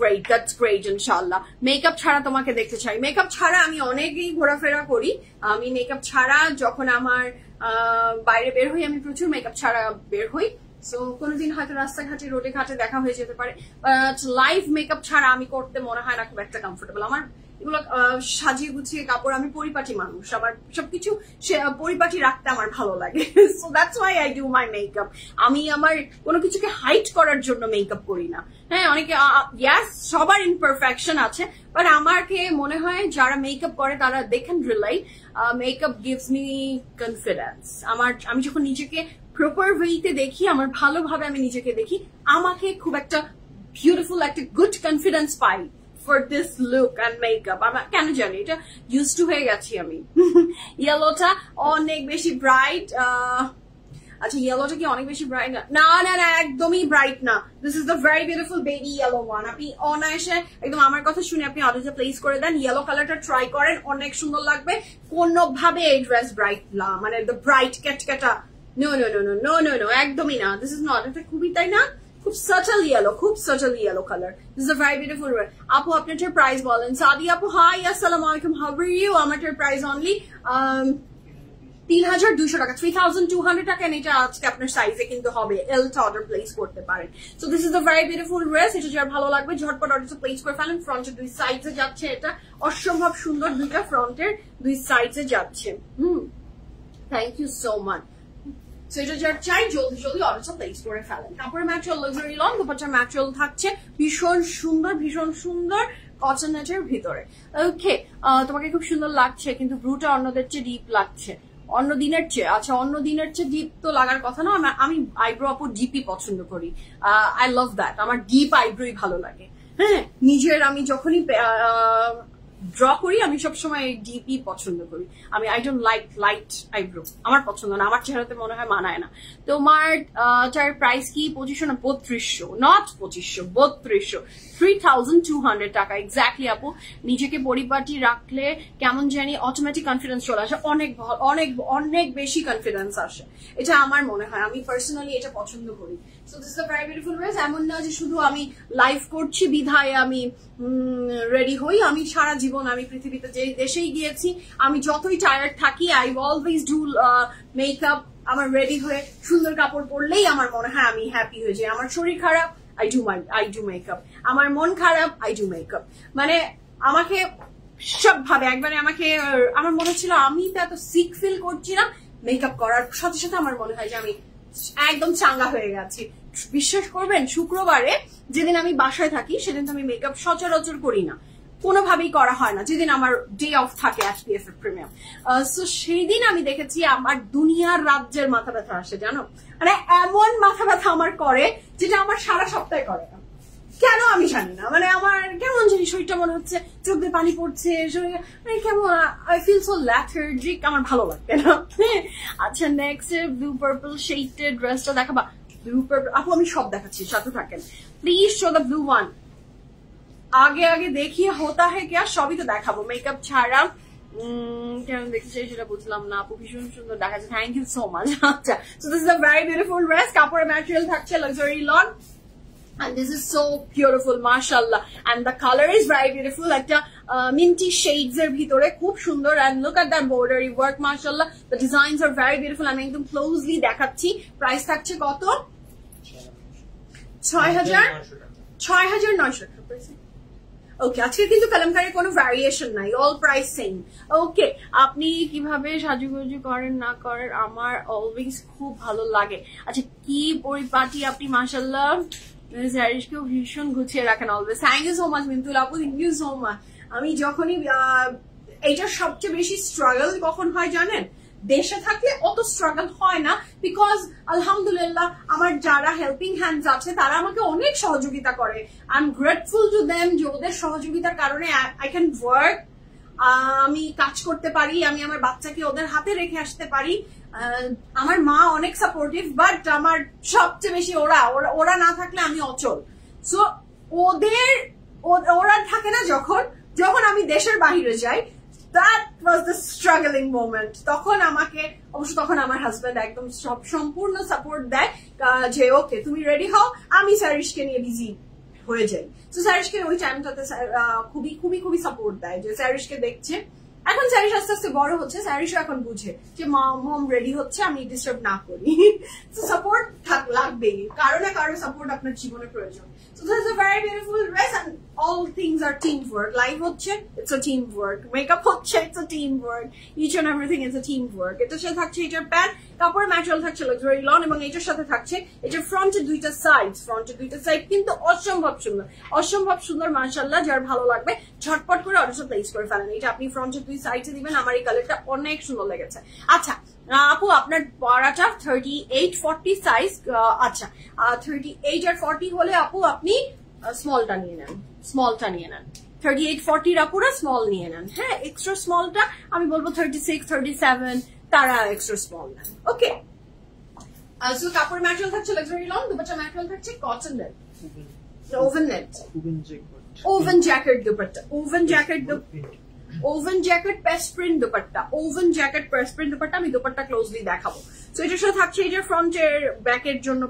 great inshallah makeup ছাড়া তোমাকে দেখতে চাই makeup ছাড়া আমি অনেকই ঘোরাফেরা করি আমি মেকআপ ছাড়া যখন আমার বাইরে বের হই আমি প্রচুর মেকআপ ছাড়া বের হই সো কোনদিন হয়তো রাস্তাঘাটে রোডে ঘাটে দেখা হয়ে যেতে পারে বাট লাইভ মেকআপ ছাড়া আমি করতে মনে হয় না খুব একটা কমফোর্টেবল আমার এগুলো সাজিয়ে গুছিয়ে কাপড় আমি পরিপাটি মানুষ আমার সবকিছু পরিপাটি রাখতে আমার ভালো লাগে so that's why I do my makeup আমি আমার কোনো কিছুকে হাইড করার জন্য মেকআপ করি না হ্যাঁ অনেকে ইয়াস সবার ইমপারফেকশন আছে বাট আমাকে মনে হয় যারা মেকআপ করে তারা they can rely makeup gives me confidence আমি যখন নিজেকে প্রপার ওয়েতে দেখি আমার ভালোভাবে আমি নিজেকে দেখি আমাকে খুব একটা বিউটিফুল একটা good confidence pi for this look and makeup আমার কেন জানি এটা used to হয়ে গেছি আমি ইয়েলোটা অনেক বেশি ব্রাইট আচ্ছা ইয়েলোটা কি অনেক বেশি ব্রাইট না একদমই ব্রাইট না this is the very beautiful baby yellow one আপনি অনায়াসে একদম আমার কথা শুনে আপনি অর্ডারটা প্লেস করে দেন ইয়েলো কালারটা ট্রাই করেন অনেক সুন্দর লাগবে কোনোভাবে এই ড্রেস ব্রাইট না মানে দ্য ব্রাইট ক্যাটক্যাটা নো একদমই না দিস ইজ নট এটা খুবই তাই না খুব subtle yellow color this is a very beautiful red আপু আপনার প্রাইস বলেন সাদি আপু হাই আসসালামু আলাইকুম how are you আমার প্রাইস অনলি 3,200 টাকা 3,200 টাকা এটা আজকে আপনার সাইজে কিন্তু হবে এল টা অর্ডার প্লেস করতে পারেন so this is a very beautiful dress এটা যার ভালো লাগবে ঝটপট অর্ডার প্লেস করে ফেলেন ফ্রন্টের দুই সাইডে যাচ্ছে এটা অসম্ভব সুন্দর দুইটা ফ্রন্টের দুই সাইডে যাচ্ছে thank you so much so এটা যার চাই জলদি জলদি অর্ডারটা প্লেস করে ফেলেন। কাপড়ের ম্যাটেরিয়াল লাক্সারি লন, দুপাট্টার ম্যাটেরিয়াল থাকছে ভীষণ সুন্দর কটনেটের ভিতরে। ওকে, তোমাকে খুব সুন্দর লাগছে, কিন্তু ব্লুটা অন্যদের চেয়ে ডিপ লাগছে, অন্য দিনের চেয়ে। আচ্ছা, অন্য দিনের চেয়ে ডিপ তো লাগার কথা না, আমি আইব্রো আপু ডিপই পছন্দ করি। আই লাভ দ্যাট, আমার ডিপ আইব্রোই ভালো লাগে। হ্যাঁ, নিজের আমি যখনই ড্র করি আমি সবসময় ডিপই পছন্দ করি। I don't like light eyebrow, আমার পছন্দ না, আমার চেহারাতে মনে হয় মানায় না। তোমার প্রাইস কি 2500 না 3200? নট 2500, 3200, 3200 টাকা এক্স্যাক্টলি আপু। নিজেকে পরিপাটি রাখলে কেমন জানি অটোমেটিক কনফিডেন্স চলে আসে, অনেক বেশি কনফিডেন্স আসে, এটা আমার মনে হয়। আমি পার্সোনালি এটা পছন্দ করি। So this is a very beautiful dress. এমন না যে শুধু আমি লাইভ করছি বিধায় আমি রেডি হই, আমি সারা জীবন আমি পৃথিবীতে যে দেশেই গিয়েছি, আমি যতই টায়ার্ড থাকি আই অলওয়েজ ডু মেকআপ। আমার রেডি হয়ে সুন্দর কাপড় পরলেই আমার মনে হয় আমি হ্যাপি হয়ে যাই। আমার শরীর খারাপ, I do makeup. আমার মন খারাপ, I do makeup. মানে আমাকে সব ভাবে একবারে আমার মনে ছিল আমি তো এত সিক ফিল করছি না, মেকআপ করার সাথে সাথে আমার মনে হয় যে আমি একদম চাঙ্গা হয়ে গেছি। বিশ্বাস করবেন, শুক্রবারে যেদিন আমি বাসায় থাকি সেদিন তো আমি মেকআপ সচরাচর করি না, কোনোভাবেই করা হয় না, যেদিন আমার ডে অফ থাকে SPF প্রিমিয়াম। সো সেই দিন আমি দেখেছি আমার দুনিয়ার রাজ্যের মাথা ব্যথা আসে, জানো, মানে এমন মাথা ব্যথা আমার করে যেটা আমার সারা সপ্তাহে করে না, কেন আমি জানি না। মানে আমার কেমন জানি শরীরটা মনে হচ্ছে, চোখ দিয়ে পানি পড়ছে, মানে কেমন আই ফিল সো ল্যাথার্জিক, আমার ভালো লাগে না। আচ্ছা, নেক্সট ব্লু পার্পল শেডেড ড্রেসটা দেখাবা? ব্লু পার্পল আপু আমি সব দেখাচ্ছি, সাথে থাকেন please. Show the blue one. আগে দেখিয়ে হোতা হে क्या, সবই তো দেখাবো মেকআপ ছাড়া। কেন দেখতে চাই সেটা বুঝলাম না আপু, ভীষণ সুন্দর দেখাচ্ছে, থ্যাংক ইউ সো মাচ। আচ্ছা, so this is a very beautiful dress. কাপড়ের ম্যাটেরিয়াল থাকছে luxury loan, and this is so beautiful, mashallah, and the color is very beautiful, একটা minty shades এর ভিতরে খুব সুন্দর। and look at that bordery work, mashallah, the designs are very beautiful. আমি একদম closely দেখাচ্ছি। প্রাইস থাকছে কত? 6,900 টাকা। ওকে, আজকে কিন্তু কালামকারীর কোনো ভ্যারিয়েশন নাই, অল প্রাইস সেম। ওকে, আপনি কিভাবে সাজুগুজু করেন না করেন আমার অলওয়েজ খুব ভালো লাগে। আচ্ছা, কি পরিপাটি আপনি, মাশাআল্লাহ, স্যারিসকেও ভীষণ গুছিয়ে রাখেন always. Thank you so much Mintul আপু, থ্যাংক ইউ সো মাচ। আমি যখনই এইটার সবচেয়ে বেশি স্ট্রাগল কখন হয় জানেন? দেশে থাকলে অত স্ট্রাগল হয় না, বিকজ আলহামদুলিল্লাহ আমার যারা হেল্পিং হ্যান্ডস আছে তারা আমাকে অনেক সহযোগিতা করে। I am grateful to them যে ওদের সহযোগিতার কারণে আই ক্যান ওয়ার্ক, আমি কাজ করতে পারি, আমি আমার বাচ্চাকে ওদের হাতে রেখে আসতে পারি। আমার মা অনেক সাপোর্টিভ, বাট আমার সবচেয়ে বেশি ওরা না থাকলে আমি অচল। সো ওরা থাকে না যখন আমি দেশের বাহিরে যাই, that was the struggling moment. তখন আমার হাজবেন্ড একদম সম্পূর্ণ সাপোর্ট দেয় যে ওকে তুমি রেডি হও, আমি স্যারিশকে নিয়ে বিজি হয়ে যাই। তো স্যারিশকে ওই টাইমটাতে খুবই সাপোর্ট দেয়, যে স্যারিশকে দেখছে। এখন স্যারিশ আস্তে আস্তে বড় হচ্ছে, স্যারিশও এখন বুঝে যে মম রেডি হচ্ছে, আমি ডিস্টার্ব না করি। তো সাপোর্ট লাগবেই, কারো না কারো সাপোর্ট আপনার জীবনে প্রয়োজন। So this is a very beautiful dress, and all things are teamwork. Life হচ্ছে, it's a teamwork. Makeup হচ্ছে, it's a teamwork. Each and everything is a teamwork. এটার সাথে থাকছে এটার প্যান্ট, কাপড় ম্যাটেরিয়াল থাকছে লাক্সারি লন, এবং এটার সাথে থাকছে এটার ফ্রন্টের দুইটা সাইড কিন্তু অসম্ভব সুন্দর মাশাআল্লাহ। যার ভালো লাগবে ঝটপট করে অর্ডারটা প্লেস করে ফেলেন। এটা আপনি ফ্রন্টের দুই সাইডে দিবেন। আমার এই কালারটা অনেক সুন্দর লেগেছে। আচ্ছা আপু, আপনার পরাটা 38-40 সাইজ। আচ্ছা, 38 আর 40 হলে আপু আপনি স্মলটা নিয়ে নেন, 38-40 আপুরা স্মল নিয়ে নেন। হ্যাঁ, এক্সট্রা স্মলটা আমি বলবো 36-37 তারা এক্সট্রা স্মল নেন। ওকে, সো কাপড় ম্যাটেরিয়াল থাকছে লাক্সারি লন, দুপাট্টা ম্যাটেরিয়াল থাকছে cotton net, woven jacket dupatta, woven jacket paste print dupatta. আমি দুপাট্টা ক্লোজলি দেখাবো। তো এটার সাথে থাকছে এটার ফ্রন্টের ব্যাকের জন্য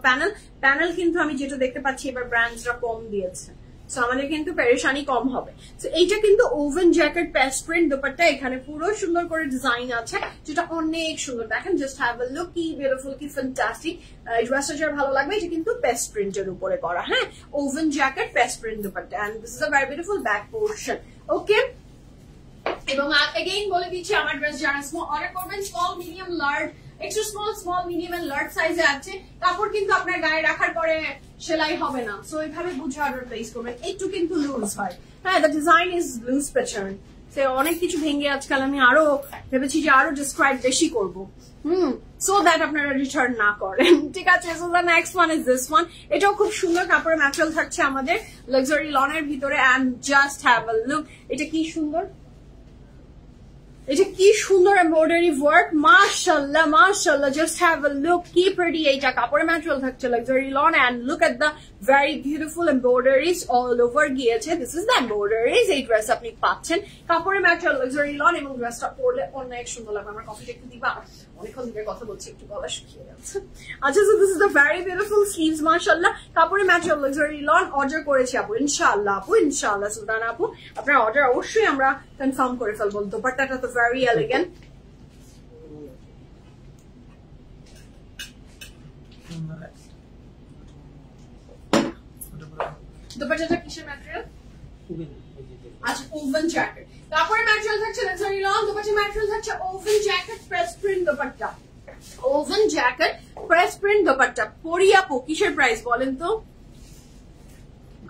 প্যানেল কিন্তু আমি যেটা দেখতে পাচ্ছি এবার ব্র্যান্ডসরা কম দিয়েছে, সো আমাদের কিন্তু পেরেশানি কম হবে। তো এইটা কিন্তু woven jacket paste print dupatta, এখানে পুরো সুন্দর করে ডিজাইন আছে যেটা অনেক সুন্দর। দেখেন, জাস্ট হ্যাভ আ লুক, কি বিউটিফুল, কি ফ্যান্টাস্টিক। এই ড্রেসটা যার ভালো লাগবে, এটা কিন্তু পেস্ট প্রিন্টের উপরে করা। হ্যাঁ, woven jacket paste print dupatta, and this is a very beautiful back portion. Okay, এবং এগেইন বলে দিচ্ছি আমার ড্রেস যারা অর্ডার করবেন small, medium, large extra small medium and large সাইজে আছে। কাপড় কিন্তু আপনার গায়ে রাখার পরে সেলাই হবে না, সো এইভাবে বুঝে অর্ডার প্লেস করবেন। একটু কিন্তু লুজ হয়, হ্যাঁ, the design is loose pattern. অনেক কিছু ভেঙে আজকাল আমি আরো ভেবেছি যে আরো ডিসক্রাইব বেশি করবো, সো দ্যাট আপনারা রিটার্ন না করেন, ঠিক আছে। So the next one is this one. এটাও খুব সুন্দর কাপড়ের ম্যাটেরিয়াল থাকছে আমাদের লাক্সারি লনের ভিতরে, and just have a look. এটা কি সুন্দর, এটা কি সুন্দর এমব্রয়ডারি ওয়ার্ক, মাশাআল্লাহ মাশাআল্লাহ, জাস্ট হ্যাভ আ লুক, কি প্রিটি। এইটা কাপড়ের ম্যাটেরিয়াল থাকছে luxury lawn, and look at the very beautiful embroideries all over গিয়েছে। This is the embroideries. এই ড্রেস আপনি পাচ্ছেন কাপড়ের ম্যাটেরিয়াল লাক্সারি লন, এবং ড্রেসটা পরলে অনেক সুন্দর লাগবে। আমার কফিটা একটু দিবা, অনেকক্ষণ ধরে কথা বলছি, একটু গলা শুকিয়ে যাচ্ছে। আচ্ছা, so this is the very beautiful sleeves, মাশাআল্লাহ, কাপড়ের ম্যাটেরিয়াল লাক্সারি লন। অর্ডার করেছি আপু, ইনশাআল্লাহ আপু, ইনশাআল্লাহ সুলতানা আপু, আপনার অর্ডার অবশ্যই আমরা কনফার্ম করে ফেলবো। দোপাট্টাটা তো ভেরি এলিগেন্ট। দোপাট্টাটা কিসের ম্যাটেরিয়াল? আচ্ছা, ওভেন জ্যাকেট। কাপড়ের ম্যাটেরিয়াল থাকছে লাক্সারি লন, দোপাট্টার ম্যাটেরিয়াল থাকছে woven jacket, press print dupatta, oven jacket, press print dupatta. পরিয়া আপু কিসের প্রাইস বলেন তো?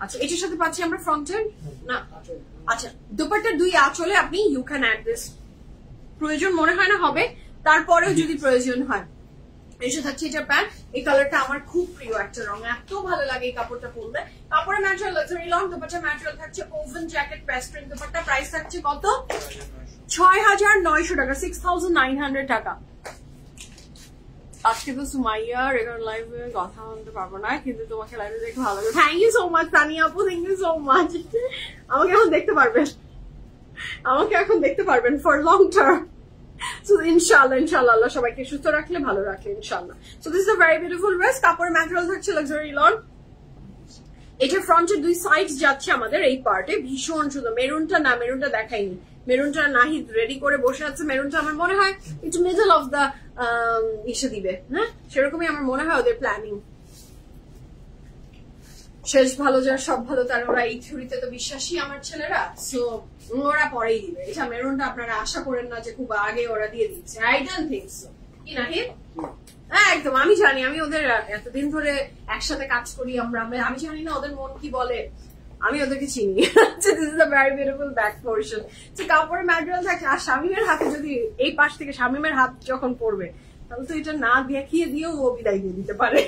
আচ্ছা, এটার সাথে পাচ্ছি আমরা ফ্রন্টের না। আচ্ছা, দোপাট্টার দুই আঁচলে আপনি ইউ ক্যান অ্যাড দিস, প্রয়োজন মনে হয় না হবে, তারপরেও যদি প্রয়োজন হয়। এসে থাকছে এটা প্যান্ট, এই কালারটা আমার খুব প্রিয় একটা রং, এত ভালো লাগে এই কাপড়টা পরলে। কাপড়ের ম্যাটেরিয়াল লাক্সারি লন, দোপাট্টার ম্যাটেরিয়াল থাকছে woven jacket, press print dupatta. Price থাকছে কত? 6,900 টাকা, 6,900 টাকা। আজকে তো সুমাইয়া রেগুলার লাইভে কথা বলতে পারবো না, কিন্তু তোমাকে লাইভে দেখে ভালো লাগে। Thank you so much Tania আপু, থ্যাংক ইউ সো মাচ। আমাকে এখন দেখতে পারবেন, আমাকে এখন দেখতে পারবেন ফর লং টার্ম। So ইনশাআল্লাহ ইনশাআল্লাহ আল্লাহ সবাইকে সুস্থ রাখলে, ভালো রাখলে ইনশাআল্লাহ। So this is a very beautiful dress. কাপড়ের ম্যাটেরিয়াল থাকছে লাক্সারি লন। এটা ফ্রন্টের দুই সাইড যাচ্ছে আমাদের এই পার্টে, ভীষণ সুন্দর। মেরুনটা না, মেরুনটা দেখাইনি, মেরুনটা নাহিদ রেডি করে বসে আছে। মেরুনটা আমার মনে হয় একটু মিডল অফ দা ইসে দিবে, হ্যাঁ, সেরকমই আমার মনে হয় ওদের প্ল্যানিং। শেষ ভালো যার সব ভালো তার, ওরা এই থিওরিতে তো বিশ্বাসী আমার ছেলেরা, সো ওরা পরেই দিবে। এটা মেরুনটা আপনারা আশা করেন না যে খুব আগে ওরা দিয়ে দিচ্ছে, আই ডোন্ট থিংক সো। কি নাহিদ? একদম, আমি জানি, আমি ওদের এতদিন ধরে একসাথে কাজ করি আমরা, আমি জানি না ওদের মন কি বলে, আমি ওদেরকে চিনি। This is a very beautiful back portion. তো কাপড়ের ম্যাটেরিয়াল থাকে, আর শামিমের হাতে যদি এই পাশ থেকে শামিমের হাত যখন পড়বে, তাহলে তো এটা না দেখিয়ে দিয়েও ও বিদায় দিয়ে দিতে পারে,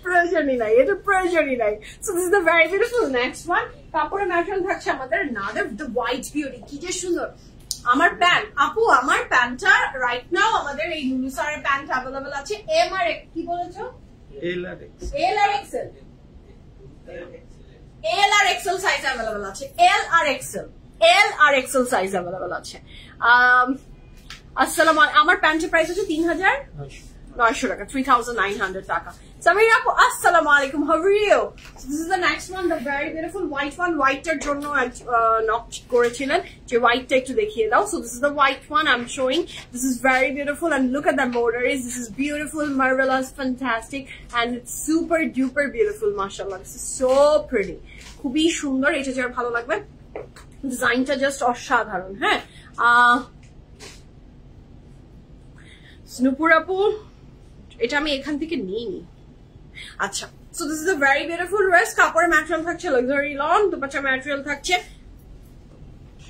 প্রয়োজনই নাই, এটা প্রয়োজনই নাই। So this is the very beautiful next one. কাপড়ের ম্যাটেরিয়াল থাকছে আমাদের নাদার দ্য হোয়াইট বিউটি, কি যে সুন্দর। আমার প্যান্ট আপু, আমার প্যান্টটা রাইট নাও আমাদের এই লুলুসারের প্যান্ট অ্যাভেলেবল আছে, এম আর কি বলেছো? এল আর এক্সেল, এল আর এক্সেল সাইজ অ্যাভেলেবল আছে, এল আর এক্সেল সাইজ অ্যাভেলেবল আছে। আসসালাম, আমার প্যান্টের প্রাইস হচ্ছে 3,900 টাকা, 3,900 টাকা। সামির আপু আসসালামু আলাইকুম, how are you? This is the next one, the very beautiful white one. হোয়াইটটার জন্য নক করেছিলেন যে হোয়াইটটা একটু দেখিয়ে দাও। So this is the white one I am showing. This is very beautiful and look at the embroideries. This is beautiful, marvellous, fantastic and it's super duper beautiful, মাশাআল্লাহ। This is so pretty, খুবই সুন্দর। এটা যার ভালো লাগবে, ডিজাইনটা just অসাধারণ। হ্যাঁ, স্নুপুর আপু, এটা আমি এখান থেকে নিইনি। আচ্ছা, so this is a very beautiful dress. কাপড়ের ম্যাটেরিয়াল থাকছে লাক্সারি লন, দোপাট্টার ম্যাটেরিয়াল থাকছে।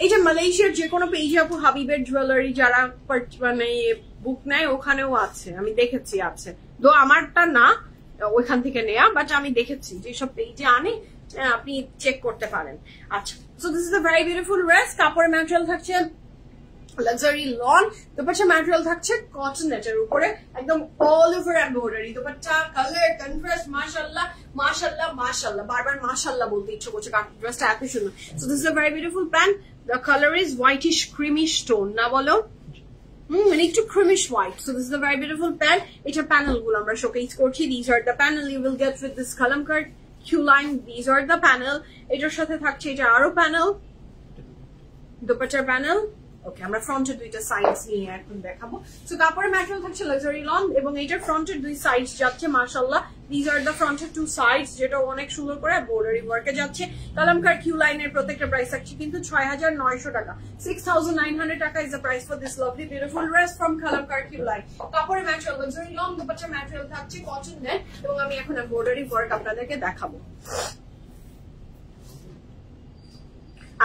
এই যে মালয়েশিয়ার যে কোনো পেজে আপু হাবিবের জুয়েলারি যারা মানে বুক নেয় ওখানেও আছে, আমি দেখেছি আছে, তো আমারটা না ওইখান থেকে নেয়া, বাট আমি দেখেছি যেসব পেজে আনে, আপনি চেক করতে পারেন। আচ্ছা, so this is a very beautiful dress. কাপড়ের ম্যাটেরিয়াল থাকছে লাক্সারি লন, দোপাট্টা ম্যাটেরিয়াল থাকছে কটন নেটের উপরে, একদম all over embroidery. Dupatta colour contrast, মাশাআল্লাহ মাশাআল্লাহ মাশাআল্লাহ, বারবার মাশাআল্লাহ বলতে ইচ্ছে করছে, কারণ ড্রেসটা এত সুন্দর। So this is a very beautiful pant. The colour is whitish creamish tone, না বলো? মানে একটু creamish white. So this is a very beautiful pant. এটা প্যানেল গুলো আমরা শোকেস করছি। This are the panel you will get with this Kalamkar Q line. This are the panel. এটার সাথে থাকছে এটা আরো প্যানেল, দোপাট্টার প্যানেল, ওকে, আমরা ফ্রন্টের দুইটা সাইডস নিয়ে এখন দেখাবো। সো কাপড়ের ম্যাটেরিয়াল থাকছে লাক্সারি লন এবং এইটার ফ্রন্টের দুই সাইডস যাচ্ছে মাশাআল্লাহ, দিস আর দ্য ফ্রন্টের টু সাইডস, যেটা অনেক সুন্দর করে বর্ডারি ওয়ার্কে যাচ্ছে। কালামকার কিউ লাইনের প্রত্যেকটা প্রাইস থাকছে কিন্তু ৬৯০০ টাকা, ৬৯০০ টাকা is the price for this lovely beautiful dress from Kalamkar Q line. কাপড়ের ম্যাটেরিয়াল লাক্সারি লন, দুপাট্টার ম্যাটেরিয়াল থাকছে কটন নেট এবং আমি এখন বর্ডারি ওয়ার্ক আপনাদেরকে দেখাবো।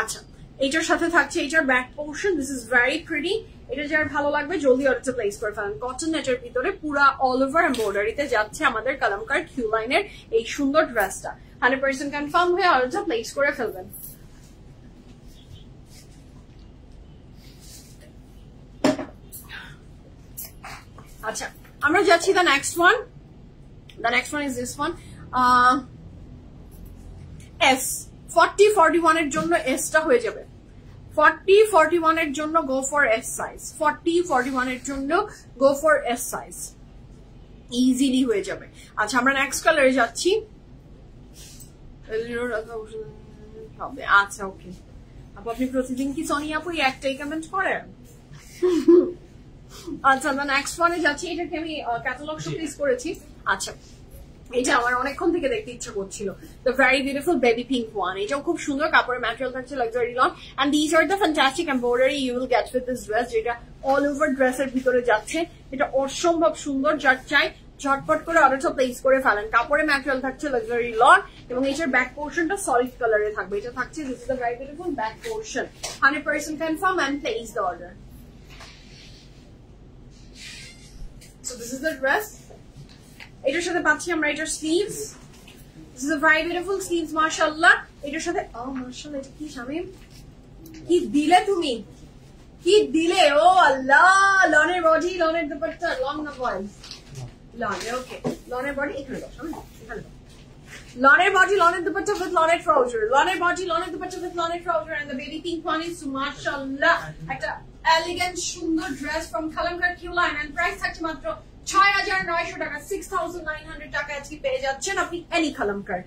আচ্ছা, এইটার সাথে থাকছে এইটার back portion, this is very pretty. এটা যার ভালো লাগবে জলদি অর্ডারটা প্লেস করে ফেলেন। কটন নেটের ভিতরে পুরা অল ওভার এমব্রয়ডারিতে যাচ্ছে আমাদের কালামকার কিউ লাইনের এই সুন্দর ড্রেসটা। 100% কনফার্ম হয়ে অর্ডারটা প্লেস করে ফেলবেন। আচ্ছা, আমরা যাচ্ছি the next one. The next one is this one, S 40-41 এর জন্য এসটা হয়ে যাবে। 40-41 এর জন্য গো ফর এস সাইজ, 40-41 এর জন্য go for S size, easily হয়ে যাবে। আচ্ছা, আমরা নেক্সট কালারে যাচ্ছি। আচ্ছা ওকে, আপনি প্রতিদিন কি সোনিয়া আপু একটাই কমেন্ট করেন? আচ্ছা, আমরা নেক্সট ওয়ানে যাচ্ছি। এটাকে আমি ক্যাটালগ শোকেস করেছি। আচ্ছা, এটা আমার অনেকক্ষণ থেকে দেখতে ইচ্ছা করছিল, the very beautiful baby pink one. এটাও খুব সুন্দর, কাপড়ের ম্যাটেরিয়াল থাকছে luxury lawn and this are the fantastic embroidery you will get with this dress, যেটা অল ওভার ড্রেসের ভিতরে যাচ্ছে। এটা অসম্ভব সুন্দর, যার চাই ঝটপট করে অর্ডারটা প্লেস করে ফেলেন। কাপড়ের ম্যাটেরিয়াল থাকছে লাক্সারি লন এবং এটার ব্যাক পোর্শনটা সলিড কালারে থাকবে। এটা থাকছে, this is the very beautiful back portion, 100% confirm and place the order. So this is the dress. এটার সাথে পাচ্ছি আমরা এটার sleeves, this is a very beautiful sleeves মাশাআল্লাহ। এটার সাথে মাশাআল্লাহ, এটা কি শামিম, কি দিলে তুমি, কি দিলে, ও আল্লাহ। লনের বডি, লনের দুপাট্টা, লং না বয়েজ, লনের, ওকে, লনের বডি এখানে বসো, এখানে লনের বডি, লনের দুপাট্টা উইথ লনের ট্রাউজার, লনের বডি, লনের দুপাট্টা উইথ লনের trouser and the baby pink one is মাশাআল্লাহ একটা এলিগেন্ট সুন্দর dress from Kalamkar Q line and price থাকছে মাত্র ৬৯০০ টাকা, ৬৯০০ টাকা আজকে পেয়ে যাচ্ছেন আপনি এনি কালামকার।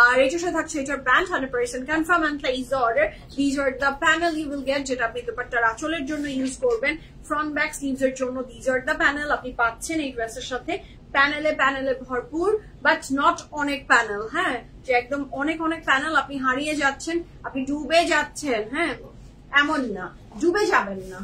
আর এটার সাথে থাকছে এটার pant, 100% confirm and place the order. This are the panel you will get, যেটা আপনি দুপাট্টার আঁচলের জন্য ইউজ করবেন, ফ্রন্ট ব্যাক স্লিভস এর জন্য। দিস আর দ্য প্যানেল আপনি পাচ্ছেন এই ড্রেসের সাথে, প্যানেলে প্যানেলে ভরপুর, বাট নট অনেক প্যানেল, হ্যাঁ, যে একদম অনেক অনেক প্যানেল আপনি হারিয়ে যাচ্ছেন, আপনি ডুবে যাচ্ছেন, হ্যাঁ এমন না, ডুবে যাবেন না।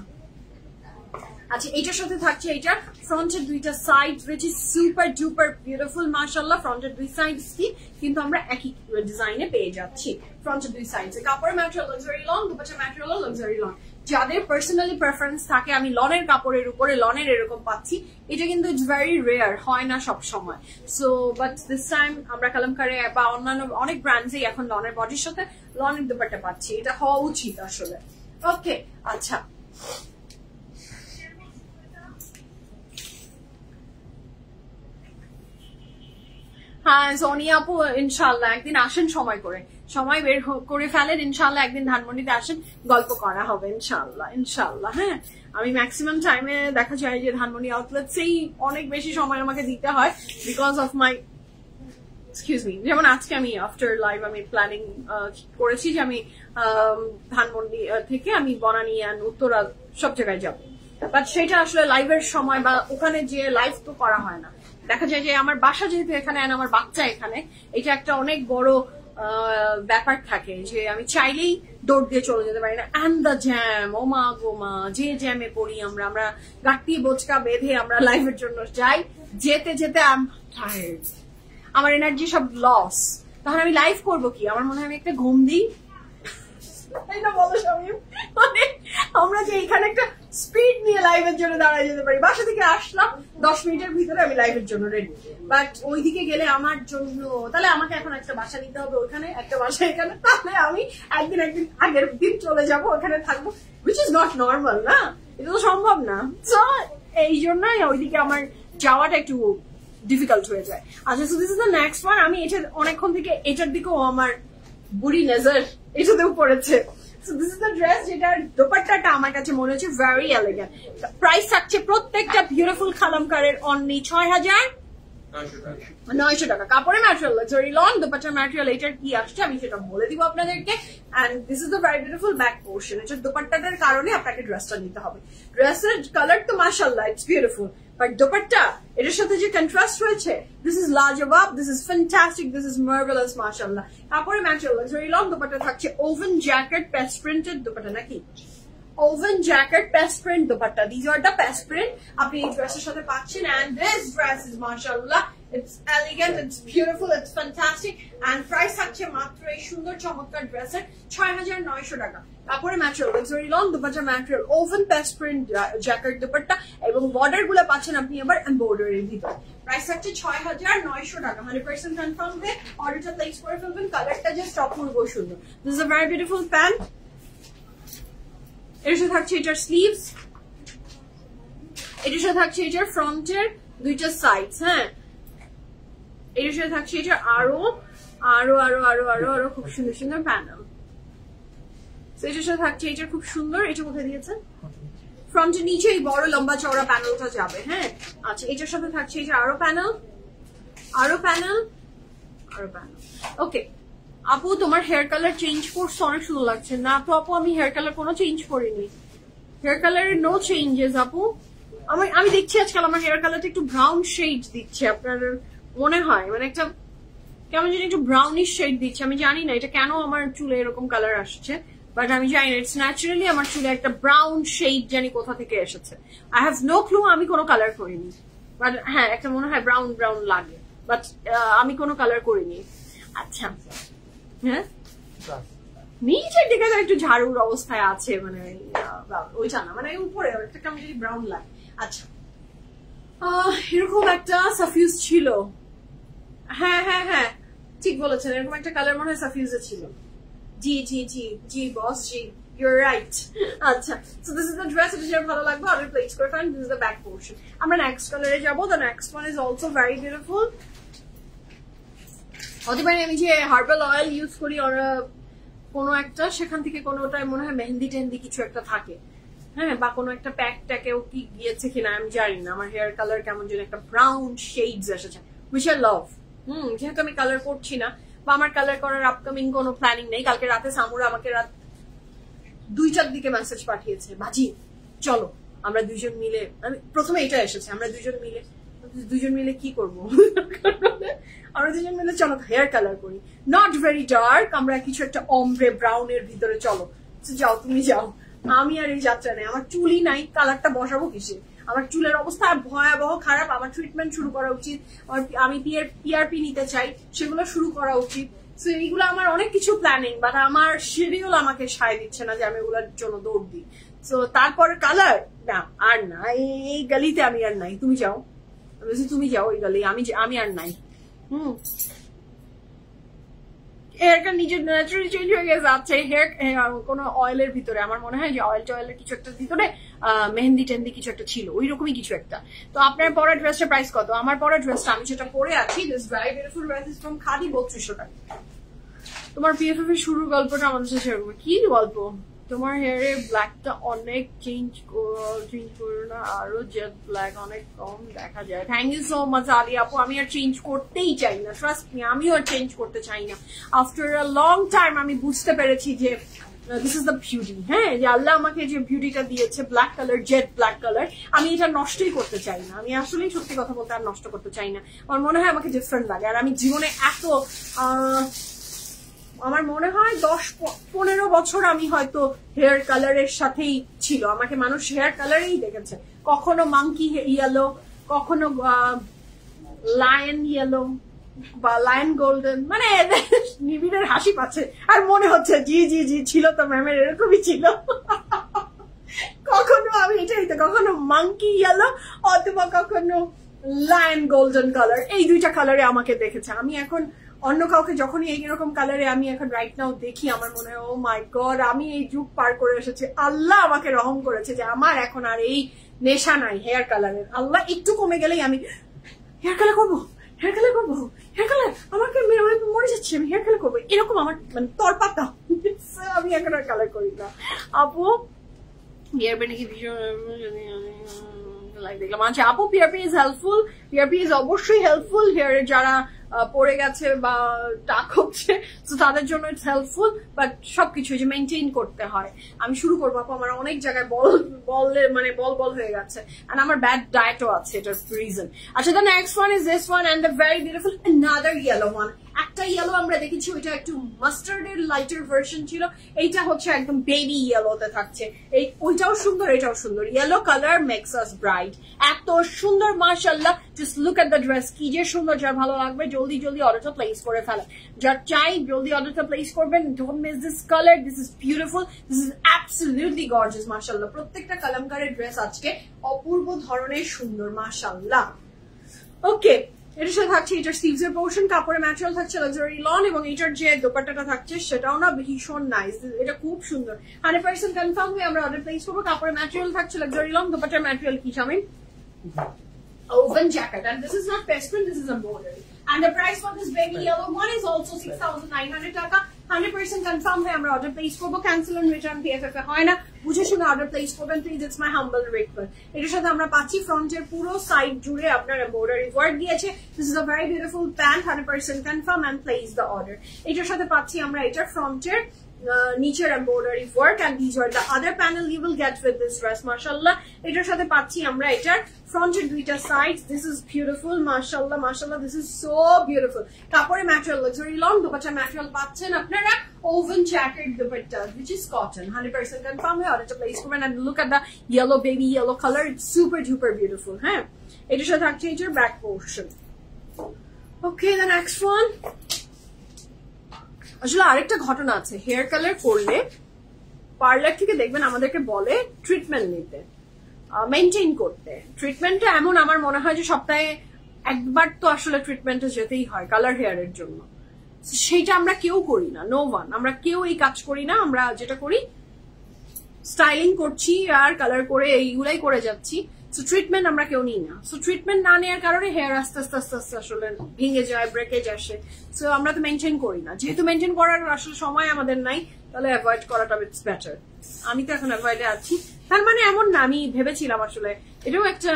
আচ্ছা, এইটার সাথে থাকছে এটা ফ্রন্টের দুইটা side, which is super duper beautiful মাশাআল্লাহ। ফ্রন্টের দুই সাইডস কি কিন্তু আমরা একই ডিজাইনে পেয়ে যাচ্ছি, ফ্রন্টের দুই সাইডস। কাপড়ের ম্যাটেরিয়াল লাক্সারি লন, দুপাট্টার ম্যাটেরিয়াল লাক্সারি লন। যাদের পার্সোনালি প্রেফারেন্স থাকে আমি লনের কাপড়ের উপরে লনের এরকম পাচ্ছি, এটা কিন্তু ইটস ভেরি রেয়ার, হয় না সব সময়। সো বাট দিস টাইম আমরা কালামকারে বা অন্যান্য অনেক ব্র্যান্ডসেই এখন লনের বডির সাথে লনের দুপাট্টা পাচ্ছি, এটা হওয়া উচিত আসলে। ওকে, আচ্ছা, হ্যাঁ সোনিয়া আপু ইনশাল্লাহ একদিন আসেন, সময় বের করে ফেলেন, ইনশাল্লাহ একদিন ধানমন্ডিতে আসেন, গল্প করা হবে ইনশাল্লাহ, ইনশাল্লাহ। হ্যাঁ, আমি ম্যাক্সিমাম টাইমে দেখা যায় যে ধানমন্ডি আউটলেটসেই অনেক বেশি সময় আমাকে দিতে হয় because of my excuse me. যেমন আজকে আমি আফটার লাইভ আমি প্ল্যানিং করেছি যে আমি ধানমন্ডি থেকে আমি বনানী আর উত্তরা সব জায়গায় যাবো, বাট সেটা আসলে লাইভের সময় বা ওখানে যে লাইভ তো করা হয় না। দেখা যায় যে আমার বাসা যেহেতু এখানে, আমার বাচ্চা এখানে, এটা একটা অনেক বড় ব্যাপার থাকে যে আমি চাইলেই দৌড় দিয়ে চলে যেতে পারি না। অ্যান্ড দ্য জ্যাম, ও মা গো মা, যে জ্যামে পড়ি আমরা গাঁটি বোচকা বেঁধে আমরা লাইভের জন্য যাই, যেতে যেতে আমার এনার্জি সব লস, তখন আমি লাইভ করবো কি, আমার মনে হয় আমি একটা ঘুম দিই, তাই না বলো শামিম? মানে আমরা যে এখানে একটা স্পিড নিয়ে লাইভের জন্য দাঁড়ায় যেতে পারি, বাসা থেকে আসলাম 10 মিনিটের ভিতরে আমি লাইভের জন্য রেডি, বাট ওইদিকে গেলে আমার জন্য তাহলে আমাকে এখন একটা বাসা নিতে হবে, ওখানে একটা বাসা এখানে, তাহলে আমি একদিন আগের দিন চলে যাবো, ওখানে থাকবো, which is not normal, না, এটা তো সম্ভব না। সো এই জন্যই ওইদিকে আমার যাওয়াটা একটু ডিফিকাল্ট হয়ে যায়। আচ্ছা, so this is the next one. আমি এটা অনেকক্ষণ থেকে এটার দিকেও আমার বুড়ি নজর এটাতেও পড়েছে। So this is the dress, যেটার দোপাট্টাটা আমার কাছে মনে হচ্ছে ভেরি এলিগেন্ট। প্রাইস থাকছে প্রত্যেকটা বিউটিফুল কালামকারের অনলি 900 টাকা। কাপড়ের ম্যাটেরিয়াল লাক্সারি লন, দুপাট্টার ম্যাটেরিয়াল এটার কি আসছে আমি সেটা বলে দিব আপনাদেরকে। And this is the very beautiful back portion. এটা দুপাট্টাটার কারণে আপনাকে ড্রেসটা নিতে হবে। ড্রেসের কালার তো মাশাআল্লাহ ইটস বিউটিফুল, বাট দুপাট্টা এটার সাথে যে কন্ট্রাস্ট হয়েছে, দিস ইজ লাজবাব, this is fantastic, this is marvellous মাশাআল্লাহ। কাপড়ের ম্যাটেরিয়াল লাক্সারি লন, দুপাট্টা থাকছে woven jacket paste printed dupatta নাকি woven jacket paste print dupatta. These are the paste print আপনি এই ড্রেসের সাথে পাচ্ছেন। and this dress is মাশাআল্লাহ it's elegant, it's beautiful, it's fantastic and price থাকছে মাত্র এই সুন্দর চমৎকার ড্রেসের 6900 টাকা। কাপড়ের ম্যাটেরিয়াল লাক্সারি লন, দুপাট্টার material woven paste print jacket dupatta এবং বর্ডার গুলো পাচ্ছেন আপনি আবার এমব্রয়ডারির ভিতরে। প্রাইস থাকছে 6900 টাকা। 100% কনফার্ম হয়ে অর্ডারটা প্লেস করে ফেলবেন। কালারটা জাস্ট অপূর্ব সুন্দর। This is a very beautiful pant। এর সাথে থাকছে এটার স্লিভস, এটার সাথে থাকছে এটার ফ্রন্টের দুইটা সাইডস। হ্যাঁ, এটার সাথে থাকছে এটার আরো আরো আরো আরো আরো আরো খুব সুন্দর সুন্দর প্যানেল। এটার সাথে থাকছে এটার খুব সুন্দর, এটা কোথায় দিয়েছে ফ্রন্টের নিচে এই বড় লম্বা চওড়া প্যানেলটা যাবে। হ্যাঁ, আচ্ছা এটার সাথে থাকছে এটা আরো প্যানেল আরো প্যানেল আরো প্যানেল। ওকে আপু তোমার হেয়ার কালার চেঞ্জ করছো, অনেক সুন্দর লাগছে। না তো আপু আমি হেয়ার কালার কোনো চেঞ্জ করিনি, হেয়ার কালারের নো চেঞ্জেস আপু। আমি দেখছি আজকাল আমার হেয়ার কালারটা একটু ব্রাউন শেড দিচ্ছে, আপনার মনে হয় মানে একটা কেমন যেন একটু ব্রাউনিশ শেড দিচ্ছে। আমি জানি না এটা কেন আমার চুলে এরকম কালার আসছে, বাট আমি জানি না, ইটস ন্যাচারালি আমার চুলে একটা ব্রাউন শেড জানি কোথা থেকে এসেছে। আই হ্যাভ নো ক্লু, আমি কোনো কালার করিনি, বাট হ্যাঁ একটা মনে হয় ব্রাউন ব্রাউন লাগে, বাট আমি কোনো কালার করিনি। আচ্ছা হ্যাঁ, নিচের দিকে একটু ঝাড়ুর অবস্থায় আছে, মানে ওইটা না, মানে উপরে একটা কেমন যদি ব্রাউন লাগে। আচ্ছা এরকম একটা সাফিউজ ছিল, হ্যাঁ হ্যাঁ হ্যাঁ ঠিক বলেছেন, এরকম একটা কালার মনে হয় সাফিউজে ছিল। জি জি জি জি বস জি, you're right. আচ্ছা so this is the dress, এটা যেটা ভালো লাগবে অর্ডার প্লেস করে ফেলেন। this is the back portion। আমরা নেক্সট কালারে যাব। the next one is also very beautiful। হতে পারে আমি যে হার্বাল অয়েল ইউজ করি কোনো একটা, সেখান থেকে কোনোটায় মনে হয় মেহেন্দি টেহেন্দি কিছু একটা থাকে, হ্যাঁ, বা কোনো একটা প্যাকটাকেও কি গিয়েছে কিনা আমি জানি না। আমার হেয়ার কালার কেমন যেন একটা ব্রাউন শেডস এসেছে, which I love। যেহেতু আমি কালার করছি না বা আমার কালার করার আপকামিং কোনো প্ল্যানিং নেই। কালকে রাতে সামুরা আমাকে রাত 2টার দিকে মেসেজ পাঠিয়েছে, বাজি চলো আমরা দুইজন মিলে, আমি প্রথমে এটা এসেছে, আমরা দুজন মিলে কি করবো আমরা দুজন মিলে চলো হেয়ার কালার করি, নট ভেরি ডার্ক, আমরা কিছু একটা অমব্রে ব্রাউন এর ভিতরে চলো। যাও তুমি যাও, আমি আর এই যাত্রা নেই, আমার চুলই নাই, কালারটা বসাবো কিসে? আমার চুলের অবস্থা ভয়াবহ খারাপ, আমার ট্রিটমেন্ট শুরু করা উচিত, আমি পিআরপি নিতে চাই, সেগুলো শুরু করা উচিত। তো এইগুলো আমার অনেক কিছু প্ল্যানিং, বাট আমার শিডিউল আমাকে সায় দিচ্ছে না যে আমি এগুলোর জন্য দৌড় দিই। তো তারপর কালার না, আর না, এই গলিতে আমি আর নাই, তুমি যাও, তুমি যাও ওই গলি, আমি আর নাই। হেয়ারটা নিজের ন্যাচারালি চেঞ্জ হয়ে গেছে। আচ্ছা হেয়ার কোনো অয়েলের ভিতরে আমার মনে হয় যে অয়েলের কিছু একটা ভিতরে মেহেন্দি টেহেন্দি কিছু একটা ছিল, ওই রকমই কিছু একটা। তো আপনার পরা ড্রেসটার প্রাইস কত? আমার পরা ড্রেসটা আমি যেটা পরে আছি, this very beautiful dress is from khadi, 3200 টাকা। তোমার পিএফএফ এর শুরুর গল্পটা আমাদের সাথে শেয়ার করবে। কি গল্প? তোমার হেয়ারে ব্ল্যাকটা অনেক চেঞ্জ করো না, আরো জেট ব্ল্যাক অনেক কম দেখা যায়। থ্যাংক ইউ সো মাচ আলি আপু, আমি আর চেঞ্জ করতেই চাই না, ট্রাস্ট মি, আমিও আর চেঞ্জ করতে চাই না। আফটার আ লং টাইম আমি বুঝতে পেরেছি যে দিস ইজ দ্য বিউটি, হ্যাঁ, যে আল্লাহ আমাকে যে বিউটিটা দিয়েছে black colour, jet black colour, আমি এটা নষ্টই করতে চাই না। আমি আসলেই সত্যি কথা বলতে আর নষ্ট করতে চাই না। আমার মনে হয় আমাকে ডিফারেন্ট লাগে। আর আমি জীবনে আমার মনে হয় 10-15 বছর আমি হয়তো হেয়ার কালারের সাথেই ছিল, আমাকে মানুষ হেয়ার কালারেই দেখেছে। কখনো মাঙ্কি ইয়েলো, কখনো লায়ন ইয়েলো বা লায়ন গোল্ডেন, মানে নিবিড়ের হাসি পাচ্ছে আর মনে হচ্ছে জি জি জি ছিল তো ম্যামের এরকমই ছিল। কখনো আমি এটাই তো, কখনো মাঙ্কি ইয়েলো অথবা কখনো লায়ন গোল্ডেন কালার, এই দুইটা কালারে আমাকে দেখেছে। আমি এখন অন্য কাউকে যখনই এইরকম কালারে আমি এখন রাইট নাও দেখি, আমার মনে হয় ও মাই গড, আমি এই যুগ পার করে এসেছি, আল্লাহ আমাকে রহম করেছে যে আমার এখন আর এই নেশা নাই হেয়ার কালারের। আল্লাহ একটু কমে গেলেই আমি হেয়ার কালার করবো, হেয়ার কালার করবো, হেয়ার কালার, আমাকে মরে যাচ্ছে, আমি হেয়ার কালার করবো, এরকম আমার মানে তরপাতা। আমি এখন আর কালার করি না। আপু হেয়ার ব্যান্ড কি ভীষণ লাইভ দেখলাম। আচ্ছা আপু, PRP is helpful. PRP is অবশ্যই হেল্পফুল হেয়ারে যারা পড়ে গেছে বা টাক হচ্ছে, তো তাদের জন্য ইটস হেল্পফুল, বাট সবকিছু যে মেনটেন করতে হয়। আমি শুরু করবো আপু, আমার অনেক জায়গায় বল হয়ে গেছে, and আমার ব্যাড ডায়েটও আছে, এটার রিজন। আচ্ছা, the next one is this one and the very beautiful another yellow one. একটা ইয়েলো আমরা দেখেছি, ওইটা একটু মাস্টার্ডের লাইটার ভার্সন ছিল, এইটা হচ্ছে একদম বেবি ইয়েলোতে থাকছে। ওইটাও সুন্দর, এটাও সুন্দর। Yellow colour makes us bright, এত সুন্দর মাশাআল্লাহ। Just look at the dress, কি যে সুন্দর। যার ভালো লাগবে জলদি জলদি অর্ডারটা প্লেস করে ফেলে, যার চাই জলদি অর্ডারটা প্লেস করবেন। Don't miss this colour, this is beautiful, this is absolutely gorgeous মাশাআল্লাহ। প্রত্যেকটা কালামকারের ড্রেস আজকে অপূর্ব ধরনের সুন্দর মাশাআল্লাহ। ওকে, এটার সাথে থাকছে এটার স্লিভস এর পোর্শন, কাপড়ের ম্যাটেরিয়াল থাকছে লাক্সারি লন, এবং এটার যে দোপাট্টাটা থাকছে সেটাও না ভীষণ নাইস, এটা খুব সুন্দর। 100% কনফার্ম হয়ে আমরা অর্ডার প্লেস করবো। কাপড়ের ম্যাটেরিয়াল থাকছে লাক্সারি লন, দোপাট্টার ম্যাটেরিয়াল কি Shamim? Open jacket, and this is not pest print, this is embroidery. And the price for this baby yellow one is also 6,900 টাকা। 100% কনফার্ম হয়ে আমরা অর্ডার প্লেস করবো। ক্যান্সেল এন্ড রিটার্ন পিএফএফ এ হয় না, বুঝে শুনে অর্ডার প্লেস করবেন please, it's my humble request. এটার সাথে আমরা পাচ্ছি ফ্রন্টের পুরো সাইড জুড়ে আপনার এমব্রয়ডারি ওয়ার্ক দিয়েছে। This is a very beautiful pant, 100% confirm and place the order. এটার সাথে পাচ্ছি আমরা এটার ফ্রন্টের নিচের embroidery work, and these are the other panel you will get with this dress মাশাআল্লাহ। এটার সাথে পাচ্ছি আমরা এটার ফ্রন্টের দুইটা সাইডস, দিস ইজ বিউটিফুল মাশাআল্লাহ মাশাআল্লাহ, দিস ইজ সো বিউটিফুল। কাপড়ের material luxury loan, dupatta material পাচ্ছেন আপনারা oven jacket dupatta which is cotton, 100% confirm হয়ে অর্ডারটা প্লেস করবেন। and look at the yellow baby yellow color, it's super duper beautiful। হ্যাঁ, এটার সাথে থাকছে এটার back portion. Okay, the next one। আসলে আরেকটা ঘটনা আছে, হেয়ার কালার করলে পার্লার থেকে দেখবেন আমাদেরকে বলে ট্রিটমেন্ট নিতে, মেনটেন করতে। ট্রিটমেন্টটা এমন আমার মনে হয় যে সপ্তাহে একবার তো আসলে ট্রিটমেন্টে যেতেই হয় কালার হেয়ারের জন্য। সেইটা আমরা কেউ করি না, নো ওয়ান, আমরা কেউ এই কাজ করি না। আমরা যেটা করি স্টাইলিং করছি আর কালার করে এইগুলাই করে যাচ্ছি। সো ট্রিটমেন্ট আমরা কেউ নিই না। সো ট্রিটমেন্ট না নেওয়ার কারণে হেয়ার আস্তে আস্তে আস্তে আস্তে আসলে ভেঙে যায়, ব্রেকেজ আসে। সো আমরা তো মেনটেন করি না, যেহেতু মেনটেন করার আসলে সময় আমাদের নাই, তাহলে অ্যাভয়েড করাটা ইটস বেটার। আমি তো এখন অ্যাভয়েডে আছি। তার মানে এমন না, আমি ভেবেছিলাম আসলে, এটাও একটা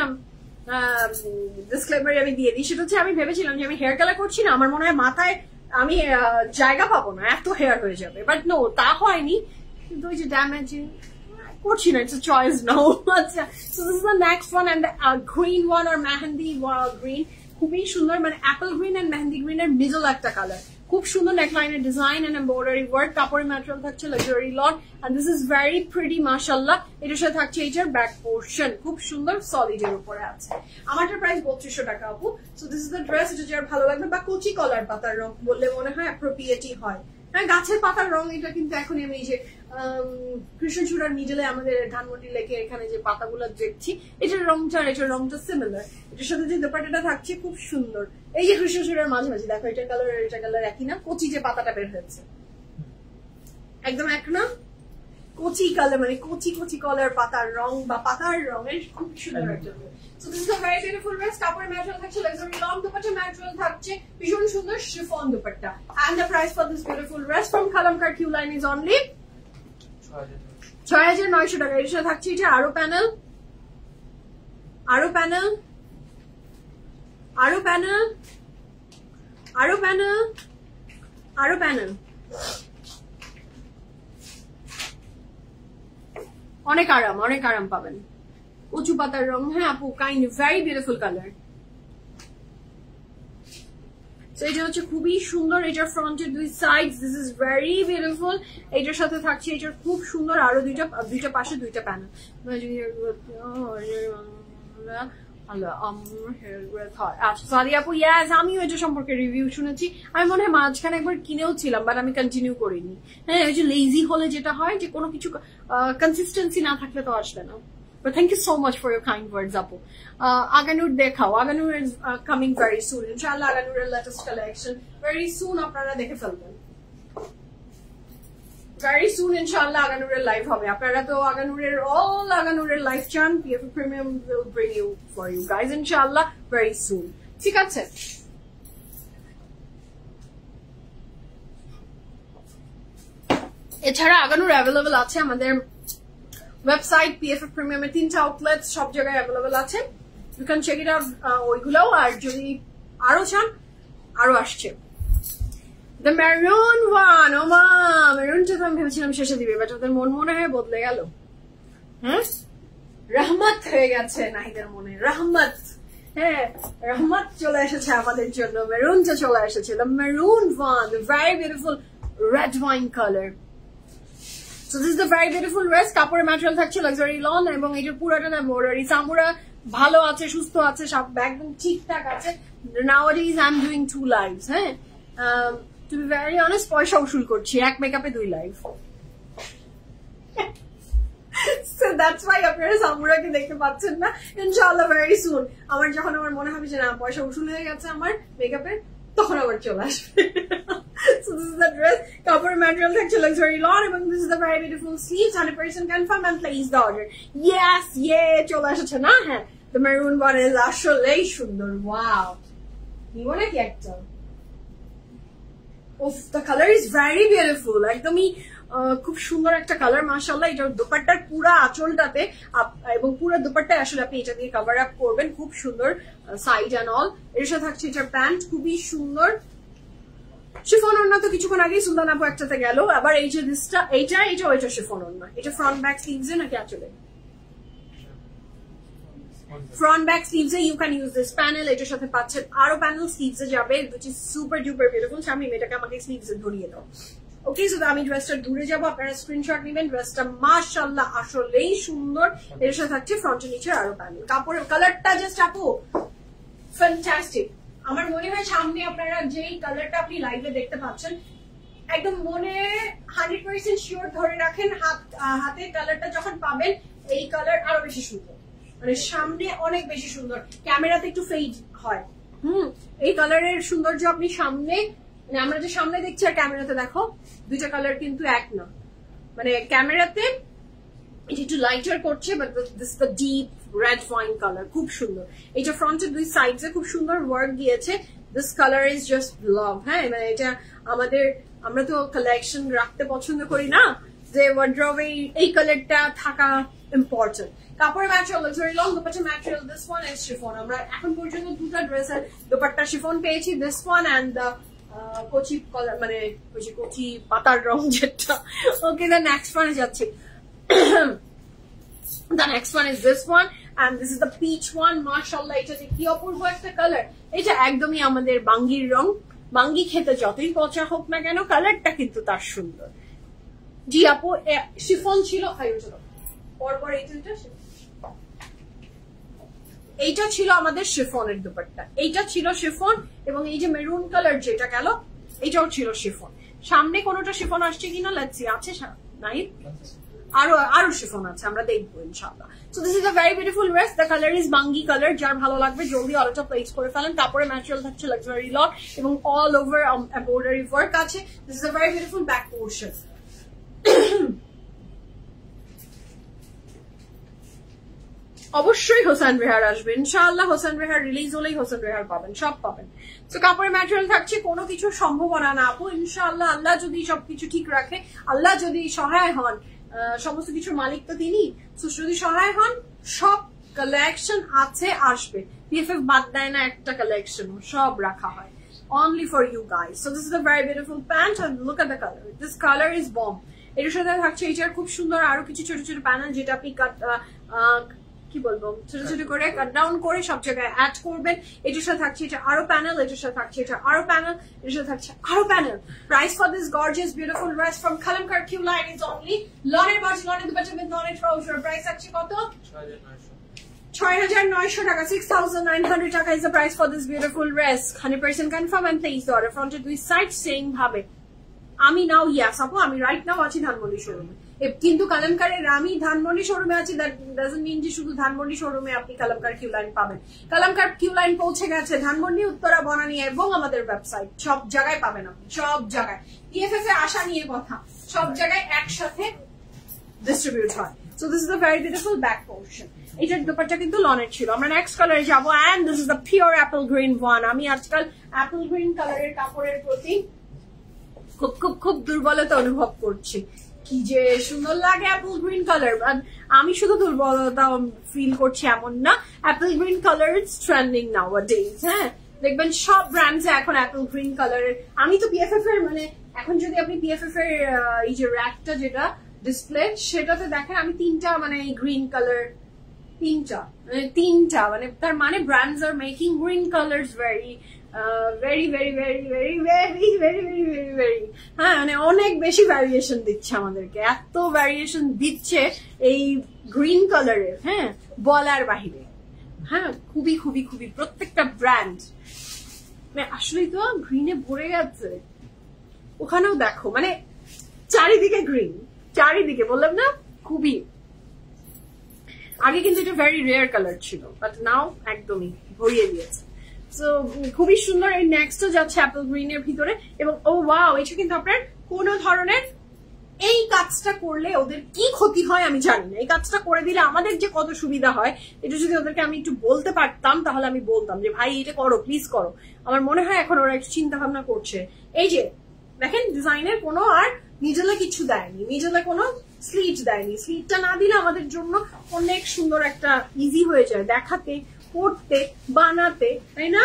ডিসক্লেমার আমি দিয়ে দিই, সেটা হচ্ছে আমি ভেবেছিলাম যে আমি হেয়ার কালার করছি না, আমার মনে হয় মাথায় আমি জায়গা পাবো না, এত হেয়ার হয়ে যাবে। বাট নো, তা হয়নি, কিন্তু ওই যে ড্যামেজিং করছি না, ইটস আ চয়েস নাও। আচ্ছা, so this is the next one and green one are mehendi green, খুবই সুন্দর, মানে apple green and mehendi green এর মিডল একটা কালার, খুব সুন্দর নেকলাইনের ডিজাইন এন্ড এমব্রয়ডারি ওয়ার্ক। কাপড়ের ম্যাটেরিয়াল থাকছে luxury lawn, and this is very pretty মাশাআল্লাহ। এটার সাথে থাকছে এটার ব্যাক পোর্শন, খুব সুন্দর সলিড এর উপরে আছে। আমারটার প্রাইস 3200 টাকা আপু। So this is the dress, এটা যার ভালো লাগবে, বা কচি কলার পাতার রং বললে মনে হয় অ্যাপ্রোপ্রিয়েটই হয়। হ্যাঁ, গাছের পাতার রং এটা, কিন্তু এখনই আমি যে কৃষ্ণচূড়ার মিডলে আমাদের ধানমন্ডি লেকে এখানে যে পাতাগুলো দেখছি, এটার রংটা সিমিলার। এটার সাথে যে দোপাট্টাটা থাকছে খুব সুন্দর। এই যে কৃষ্ণচূড়ার মাঝামাঝি দেখো, এটা কালার একই না, কচি যে পাতাটা বের হয়েছে একদম এক না, কচি কালার, মানে কচি কচি কলার পাতার রং বা পাতার রঙের খুব সুন্দর একটা। So this is a very beautiful dress. কাপড়ের ম্যাটেরিয়াল থাকছে লাক্সারি লং, দোপাট্টা ম্যাটেরিয়াল থাকছে ভীষণ সুন্দর chiffon dupatta. And the price for this beautiful dress from Kalamkar Q line is only 6,900 টাকা। এর সাথে থাকছে এটা আরো প্যানেল, আরো প্যানেল, আরো প্যানেল, আরো প্যানেল, আরো প্যানেল, অনেক আরাম পাবেন। উঁচু পাতার রং, হ্যাঁ আপু, kind very beautiful colour. So এটা হচ্ছে খুবই সুন্দর, এটার ফ্রন্টের দুই side, this is very beautiful. এটার সাথে থাকছে এটার খুব সুন্দর আরো দুইটা পাশে দুইটা প্যানেল। আচ্ছা সরি আপু, ইয়াস আমিও এটা সম্পর্কে রিভিউ শুনেছি। আমি মনে হয় মাঝখানে একবার কিনেও ছিলাম, বাট আমি কন্টিনিউ করিনি। হ্যাঁ, ওই যে লেজি হলে যেটা হয় যে কোনো কিছু কনসিস্টেন্সি না থাকলে তো আসবে না। But thank you so much for your kind words, Apu. Aganur dekhao. Aganur is coming very soon. Inshallah, Aganur latest collection very soon. Apnara dekhe felben. Very soon, inshallah, Aganur live hobe. Apnara to Aganur all Aganur live chan. PF Premium will bring you for you guys, inshallah, very soon. ঠিক আছে? এছাড়া Aganur available আছে আমাদের website PF Premium এর 3টা outlets সব জায়গায় available আছে। You can check it out ওইগুলোও। আর যদি আরো চান আরো আসছে। দ্য মেরুন ওয়ান, ও মা মেরুনটা তো আমি ভেবেছিলাম শেষে দিবে, বাট ওদের মন মনে হয় বদলে গেল। হ্যাঁ রহমত হয়ে গেছে নাহিদের মনে, রহমত। হ্যাঁ রহমত চলে এসেছে আমাদের জন্য, মেরুনটা চলে এসেছে। The maroon one, the very beautiful red wine colour. So this is the very beautiful dress. কাপড়ের ম্যাটেরিয়াল থাকছে লাক্সারি লন, এবং এটা পুরোটা না এমব্রয়ডারি। সামুরা ভালো আছে, সুস্থ আছে, সব একদম ঠিকঠাক আছে। Nowadays I'm doing 2 lives. হ্যাঁ to be very honest, পয়সা উসুল করছি, এক মেকআপে 2 লাইভ। So that's why আপনারা সামুরাকে দেখতে পাচ্ছেন না। ইনশাআল্লাহ very soon আমার যখন আমার মনে হবে যে না পয়সা উসুল হয়ে গেছে আমার মেকআপে, তখন আবার চলে আসবে। So this is the dress. Copper material থাকছে luxury lawn, এবং this is the very beautiful sleeves. 100% confirm and place the order. Yes, yeah, চলে এসেছে না? হ্যাঁ, the maroon one is আসলেই সুন্দর। Wow, নিব নাকি একটা? Oof, the color is very beautiful. একদমই খুব সুন্দর একটা কালার মাশাআল্লাহ। এটা দোপাট্টার পুরো আঁচলটাতে এবং পুরো দোপাট্টায় আসলে আপনি এটা দিয়ে কভার আপ করবেন, খুব সুন্দর সাইড এন্ড অল। এর সাথে থাকছে এটার প্যান্ট, খুবই সুন্দর। শিফন ওড়না তো কিছুক্ষণ আগেই সুলতান আপু একটাতে গেল। আবার এই যে দিসটা, এইটা ওইটা শিফন ওড়না। এটা ফ্রন্ট ব্যাক স্লিভসে নাকি আঁচলে? ফ্রন্ট ব্যাক স্লিভসে you can use this panel. এটার সাথে পাচ্ছেন আরো প্যানেল স্লিভসে যাবে, which is super duper beautiful। আমি এটাকে আমাকে স্লিভসে ধরিয়ে দাও। ওকে, সো আমি ড্রেসটা দূরে যাবো, আপনারা স্ক্রিনশট নেবেন। ড্রেসটা মাশাআল্লাহ আসলেই সুন্দর। এর সাথে থাকছে ফ্রন্ট এর নিচে আরো প্যানেল। কাপড়ের কালারটা জাস্ট আপু ফ্যান্টাস্টিক। আমার মনে হয় সামনে আপনারা যেই কালারটা আপনি লাইভে দেখতে পাচ্ছেন, একদম মনে 100% শিওর ধরে রাখেন, হাতে কালারটা যখন পাবেন এই কালার আরো বেশি সুন্দর, মানে সামনে অনেক বেশি সুন্দর। ক্যামেরাতে একটু ফেড হয়। এই কালারের সৌন্দর্য আপনি সামনে, আমরা যে সামনে দেখছি আর ক্যামেরাতে দেখো, দুইটা কালার কিন্তু এক না। মানে ক্যামেরাতে এটা একটু লাইটার করছে, but this the deep red wine colour, খুব সুন্দর। এটা ফ্রন্টের দুই সাইডে খুব সুন্দর ওয়ার্ক দিয়েছে। This colour is just love. হ্যাঁ, মানে এটা আমরা তো কালেকশন রাখতে পছন্দ করি না, যে ওয়ার্ড্রবে এই কালারটা থাকা ইম্পর্টেন্ট। কাপড়ের material luxury long, dupatta material this one is chiffon. আমরা এখন পর্যন্ত দুটো ড্রেসের দোপাট্টা শিফন পেয়েছি, দিস ওয়ান অ্যান্ড দ্য কচি কালার, মানে ওই যে কচি পাতার রং যেটা। ওকে, দ্য নেক্সট ওয়ানে যাচ্ছি। The next one is this one, and this is the peach one. Mashallah, এটা কি অপূর্ব একটা কালার। এটা একদমই আমাদের বাঙ্গির রং। বাঙ্গি খেতে যতই পচা হোক না কেন, কালারটা কিন্তু তার সুন্দর। জি আপু, শিফন ছিল, পরপর এইটা ছিল আমাদের শিফনের দুপাট্টা। এইটা ছিল শিফন, এবং এই যে মেরুন কালার যেটা গেল, এইটাও ছিল শিফন। সামনে কোনোটা শিফন আসছে কিনা লেটস সি। আছে নাই, আরো শিফন আছে, আমরা দেখবো ইনশাআল্লাহ। So this is a very beautiful dress. The colour is বাঙ্গি কালার। যার ভালো লাগবে জলদি অর্ডারটা প্লেস করে ফেলেন। কাপড়ের ম্যাটেরিয়াল থাকছে লাক্সারি লট, এবং অল ওভার এমব্রয়ডারি ওয়ার্ক আছে। This is a very beautiful back portion. অবশ্যই হোসেন রেহার আসবে ইনশাআল্লাহ। হোসেন রেহার রিলিজ হলেই হোসেন রেহার পাবেন, সব পাবেন। তো কাপড়ের ম্যাটেরিয়াল থাকছে, কোনো কিছু সম্ভাবনা না আপু ইনশাআল্লাহ। আল্লাহ যদি সবকিছু ঠিক রাখে, আল্লাহ যদি সহায় হন, সমস্ত কিছুর মালিক তো তিনি, যদি সহায় হন সব কালেকশন আছে, আসবে। পিএফএফ বাদ দেয় না একটা কালেকশন, সব রাখা হয় only for you guys. So this is a very beautiful pant, and look at the color. This color is bomb. এর সাথে থাকছে এটার খুব সুন্দর আরো কিছু ছোট ছোট প্যানেল, যেটা আপনি কি বলবো ছোট ছোট করে কাট ডাউন করে সব জায়গায় অ্যাড করবেন। এটার সাথে থাকছে এটা আরো প্যানেল, এটার সাথে থাকছে এটা আরো প্যানেল, এটার সাথে থাকছে আরো panel. Price for this gorgeous beautiful dress from Kalamkar Q line is only লনের বাজি লনের দুপাট্টা উইথ লনের ট্রাউজার। প্রাইস আছে কত? 6,900 টাকা। 6,900 টাকা is the price for this beautiful dress. 100% confirm and place the order. Fronted দুই সাইড সেম ভাবে। আমি নাও ইয়াস আপু, আমি রাইট নাও আছি ধানমন্ডি শোরুমে, কিন্তু কালামকারের আমি ধানমন্ডি শোরুমে আছি, দ্যাট ডাজন্ট মিন যে শুধু ধানমন্ডি শোরুমে আপনি কালামকার কিউ লাইন পাবেন। কালামকার কিউ লাইন পৌঁছে গেছে ধানমন্ডি, উত্তরা, বনানী এবং আমাদের ওয়েবসাইট, সব জায়গায় পাবেন আপনি, সব জায়গায়। পিএফএফ এ আসা নিয়ে কথা, সব জায়গায় একসাথে ডিস্ট্রিবিউট হয়। So this is a very beautiful back portion. এটার ব্যাপারটা কিন্তু লনের ছিল। আমরা নেক্সট কালারে যাবো, and this is the pure apple green one. আমি আজকাল অ্যাপল গ্রিন কালারের কাপড়ের প্রতি খুব খুব খুব দুর্বলতা অনুভব করছি। কি যে সুন্দর লাগে অ্যাপল গ্রিন কালার। আমি শুধু দুর্বলতা ফিল করছি এমন না, Apple green colour is trending নাওয়াডেজ। হ্যাঁ, দেখবেন সব ব্র্যান্ডসে এখন অ্যাপল গ্রিন কালারের। আমি তো পিএফএফ এর মানে এখন যদি আপনি পিএফএফ এর এই যে র্যাকটা যেটা ডিসপ্লে সেটাতে দেখেন আমি 3টা মানে গ্রিন কালার, 3টা মানে তার মানে brands are making green colours very very very very very very very very very very হ্যাঁ, মানে অনেক বেশি ভ্যারিয়েশন দিচ্ছে আমাদেরকে, এত ভ্যারিয়েশন দিচ্ছে এই গ্রিন কালারের, হ্যাঁ বলার বাহিরে। হ্যাঁ, খুবই খুবই খুবই প্রত্যেকটা ব্র্যান্ড মানে আসলেই তো গ্রিনে ভরে গেছে। ওখানেও দেখো মানে চারিদিকে গ্রিন, চারিদিকে বললাম না খুবই। আগে কিন্তু এটা ভেরি রেয়ার কালার ছিল, বাট নাও একদমই ভরিয়ে দিয়েছে। সো খুবই সুন্দর। এই নেক্সটও যাচ্ছে অ্যাপল গ্রিন এর ভিতরে, এবং ও ওয়াও, এটা কিন্তু আপনার কোনো ধরনের এই কাজটা করলে ওদের কি ক্ষতি হয় আমি জানি না। এই কাজটা করে দিলে আমাদের যে কত সুবিধা হয়, এটা যদি ওদেরকে আমি একটু বলতে পারতাম তাহলে আমি বলতাম যে ভাই এটা করো, প্লিজ করো। আমার মনে হয় এখন ওরা একটু চিন্তা ভাবনা করছে। এই যে দেখেন ডিজাইনের কোনো আর নিজেলা কিছু দেয়নি, নিজেলা কোনো স্লিট দেয়নি। স্লিটটা না দিলে আমাদের জন্য অনেক সুন্দর একটা ইজি হয়ে যায় দেখাতে, পড়তে, বানাতে, তাই না?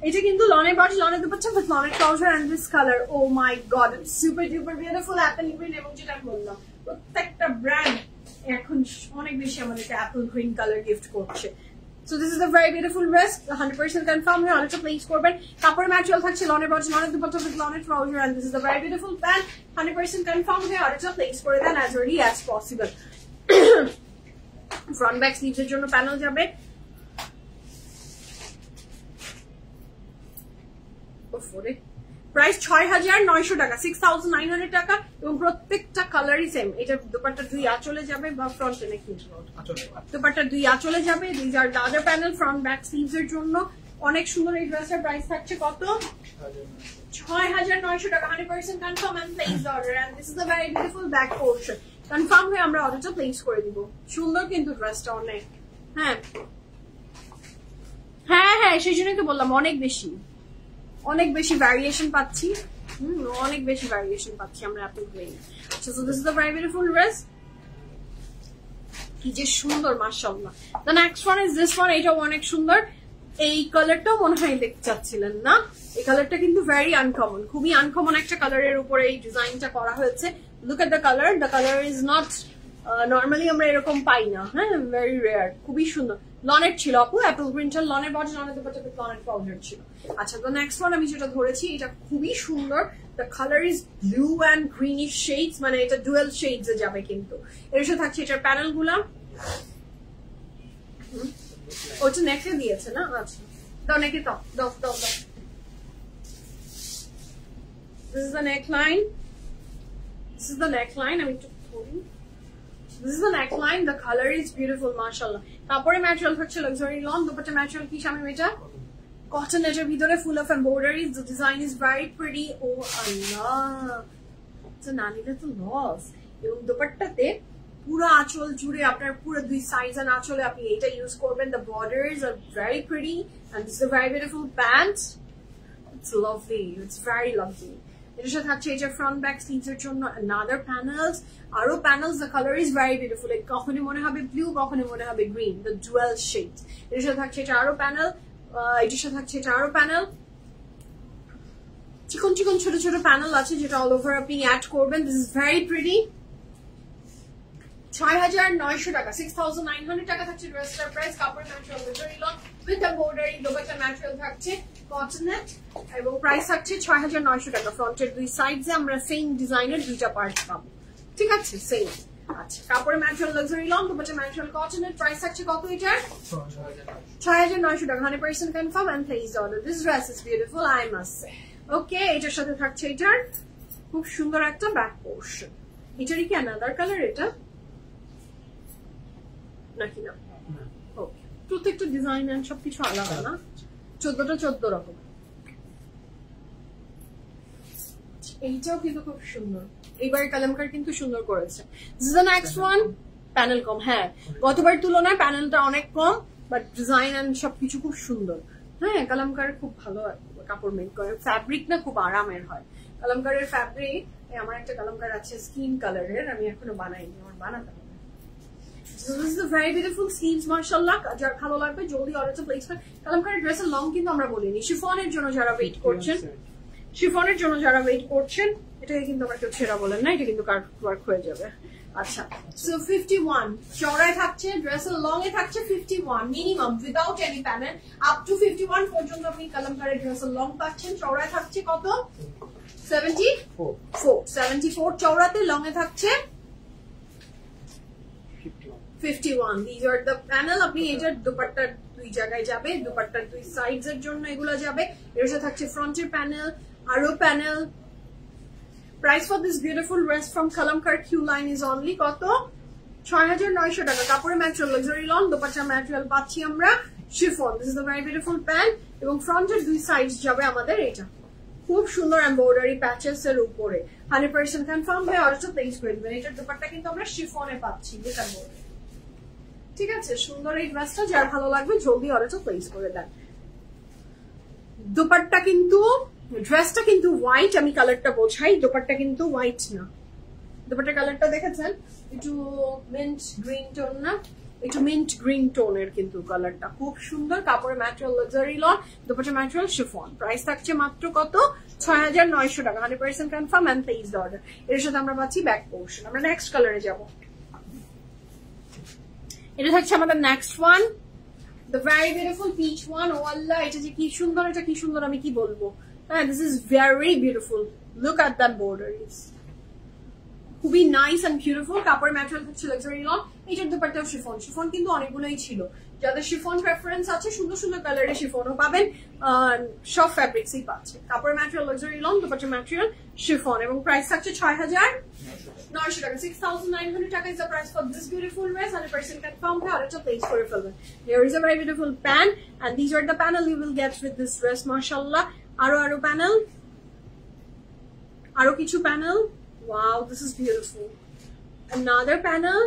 এটা কিন্তু লনের বডি, লনের দুপাট্টা উইথ লনের trouser and this colour. Oh my god, it's super duper beautiful apple green. এবং যেটা বললাম প্রত্যেকটা ব্র্যান্ড এখন অনেক বেশি আমাদেরকে অ্যাপল গ্রিন কালার গিফট করছে। So this is a very beautiful dress, 100% confirm here. অনেকটা প্লেস করবেন। কাপড়ের ম্যাটেরিয়াল থাকছে লনের বডি, লনের দুপাট্টা উইথ লনের trouser and this is a very beautiful pant, 100% confirm here. অনেকটা প্লেস করে দেন as early as possible. Front back sleeves এর জন্য প্যানেল যাবে। প্রাইস ৬,৯০০ টাকা, 6,900 টাকা। এবং প্রত্যেকটা কালারই সেম। এটা দুপাট্টা 2 আঁচলে যাবে বা ফ্রন্টে নাকি দুপাট্টা 2 আঁচলে যাবে। This are the other panel front back sleeves এর জন্য। অনেক সুন্দর এই ড্রেসের প্রাইস থাকছে কত? ৬,৯০০ টাকা, 100% confirm and place order. And this is a very beautiful back portion. Confirm হয়ে আমরা অর্ডারটা প্লেস করে দিব। সুন্দর কিন্তু ড্রেসটা অনেক। হ্যাঁ হ্যাঁ হ্যাঁ, সেই জন্যই তো বললাম অনেক বেশি ভ্যারিয়েশন পাচ্ছি। অনেক বেশি ভ্যারিয়েশন পাচ্ছি আমরা অ্যাপল গ্রিন। আচ্ছা, so this is a very beautiful dress. কি যে সুন্দর মাশাআল্লাহ। The next one is this one. এটাও অনেক সুন্দর। এই কালারটাও মনে হয় দেখতে চাচ্ছিলেন না? এই কালারটা কিন্তু ভেরি আনকমন, খুবই আনকমন একটা কালারের উপরে এই ডিজাইনটা করা হয়েছে। Look at the colour, the colour is not normally আমরা এরকম পাই না। হ্যাঁ, ভেরি রেয়ার, খুবই সুন্দর। লনের ছিল আপু, অ্যাপল গ্রিনটা লনের বডি, লনের দুপাট্টা উইথ লনের ট্রাউজার ছিল। আচ্ছা, তো নেক্সট ওয়ান আমি যেটা ধরেছি এটা খুবই সুন্দর। The colour is blue and greenish shades, মানে এটা ডুয়েল শেডস এ যাবে কিন্তু। এর সাথে থাকছে এটার প্যানেল গুলা। ওটা নেকে দিয়েছে না? আচ্ছা, দাও নেকে, দাও দাও দাও দাও। This is the neckline. This is the neckline. আমি একটু ধরি। This is the neckline. The color is beautiful, mashallah. কাপড়ের ম্যাটেরিয়াল থাকছে লাক্সারি লন। দুপাট্টা ম্যাটেরিয়াল কি শামিম? এটা কটন, এটার ভিতরে full of embroidery. The design is very pretty. Oh Allah, এটা না নিলে তো লস। এবং দুপাট্টাতে পুরো আঁচল জুড়ে আপনার পুরো 2 সাইজ এন্ড আঁচলে আপনি এটা ইউজ করবেন। The borders are very pretty and this is a very beautiful pant. It's lovely. It's very lovely. এটার সাথে থাকছে এটা ফ্রন্ট ব্যাক স্লিভস এর জন্য another panels, আরো panels. The colour is very beautiful. কখনো মনে হবে ব্লু, কখনো মনে হবে গ্রিন, দ্য ডুয়াল শেড। এটার সাথে থাকছে এটা আরো প্যানেল, এটার সাথে থাকছে এটা আরো প্যানেল। চিকন চিকন ছোট ছোট প্যানেল আছে যেটা অল ওভার আপনি অ্যাড করবেন। This is very pretty. ৬,৯০০ টাকা, 6,900 টাকা থাকছে ড্রেসটার প্রাইস। কাপড়ের material luxury loan with embroidery. Dupatta material থাকছে কটনেট এবং প্রাইস থাকছে ৬,৯০০ টাকা। ফ্রন্টের 2 সাইডে আমরা সেম ডিজাইনের 2টা পার্ট পাবো, ঠিক আছে? সেম। আচ্ছা, কাপড়ের material luxury lawn, dupatta material cotton net. Price থাকছে কত এটার? ৬,৯০০ টাকা, 100% confirm and place order. This dress is beautiful, I must say. Okay, এটার সাথে থাকছে এটার খুব সুন্দর একটা ব্যাক পোরশন। এটারই কি আনাদার কালার এটা নাকি না? ওকে, প্রত্যেকটা ডিজাইন এন্ড সবকিছু আলাদা না? 14টা 14 রকম। এইটাও কিন্তু খুব সুন্দর। এইবার কালামকার কিন্তু সুন্দর করেছে। This is the next one. Panel কম, হ্যাঁ গতবার তুলনায় প্যানেলটা অনেক কম, বাট ডিজাইন এন্ড সবকিছু খুব সুন্দর। হ্যাঁ, কালামকার খুব ভালো কাপড় মেক করে। ফ্যাব্রিক না খুব আরামের হয়। কালামকারের ফ্যাব্রিক। আমার একটা কালামকার আছে স্কিন কালারের, আমি এখনো বানাইনি, আমার বানাতে হবে। This is a very beautiful sleeves, mashallah. যার ভালো লাগবে জলদি অর্ডারটা প্লেস করুন। কালামকারের ড্রেসের লং কিন্তু আমরা বলিনি। শিফনের জন্য যারা ওয়েট করছেন, শিফনের জন্য যারা ওয়েট করছেন, এটাকে কিন্তু আমরা কেউ ছেঁড়া বলেন না, এটা কিন্তু কাট ওয়ার্ক হয়ে যাবে। আচ্ছা, সো 51 চওড়ায় থাকছে, ড্রেসের লং এ থাকছে 51 minimum without any panel. Up to 51 পর্যন্ত আপনি কালামকারের ড্রেসের লং পাচ্ছেন। চওড়ায় থাকছে কত? 74 চওড়াতে, লং এ থাকছে 51। These are the panel. আপনি এটার দুপাট্টার দুই জায়গায় যাবে, দুপাট্টার দুই সাইডস এর জন্য এগুলো যাবে। এর সাথে থাকছে ফ্রন্টের প্যানেল, আরো panel. Price for this beautiful dress from Kalamkar Q line is only কত? 6900 টাকা। কাপড়ের ম্যাটেরিয়াল লাক্সারি লন, দুপাট্টার ম্যাটেরিয়াল পাচ্ছি আমরা chiffon. This is the very beautiful pant এবং ফ্রন্টের দুই সাইডস যাবে আমাদের এটা। খুব সুন্দর এমব্রয়ডারি প্যাচেস এর উপরে 100% কনফার্ম হয়ে অর্ডারটা প্লেস করে দিবেন। এটার দুপাট্টা কিন্তু আমরা শিফনে পাচ্ছি, এটা বলবো। ঠিক আছে, সুন্দর এই ড্রেসটা, যার ভালো লাগবে জলদি অর্ডারটা প্লেস করে দেন। দুপাট্টা কিন্তু, ড্রেসটা কিন্তু হোয়াইট, আমি কালারটা বোঝাই, দুপাট্টা কিন্তু হোয়াইট না। দুপাট্টার কালারটা দেখেছেন, একটু মিন্ট গ্রিন টোন না, একটু মিন্ট গ্রিন টোনের কিন্তু কালারটা খুব সুন্দর। কাপড়ের ম্যাটেরিয়াল লাক্সারি লন, দুপাট্টার ম্যাটেরিয়াল শিফন। প্রাইস থাকছে মাত্র কত? 6900 টাকা। 100% confirm and place the order. এর সাথে আমরা পাচ্ছি ব্যাক পোর্শন। আমরা নেক্সট কালারে যাব। এটা থাকছে আমাদের next one, the very beautiful peach one. ও আল্লাহ, এটা যে কি সুন্দর, এটা কি সুন্দর, আমি কি বলবো। হ্যাঁ, this is very beautiful. Look at the broideries, খুবই নাইস এন্ড বিউটিফুল। কাপড়ের ম্যাটেরিয়াল হচ্ছে লাক্সারি লন। এইটার দুপাট্টাও শিফন। শিফন কিন্তু অনেকগুলোই ছিল, যাদের শিফন প্রেফারেন্স আছে সুন্দর সুন্দর কালারের শিফনও পাবেন, সব ফ্যাব্রিক্সই পাচ্ছে। কাপড়ের ম্যাটেরিয়াল লাক্সারি লন, দুপাট্টার ম্যাটেরিয়াল শিফন এবং প্রাইস থাকছে 6900 টাকা। 6900 টাকা is the price for this beautiful dress. 100% confirmed है और अच्छा place করে ফেলবেন। There is a very beautiful pan and these are the panel you will get with this dress, mashallah. আরো panel, আরো কিছু panel. Wow, this is beautiful. Another panel,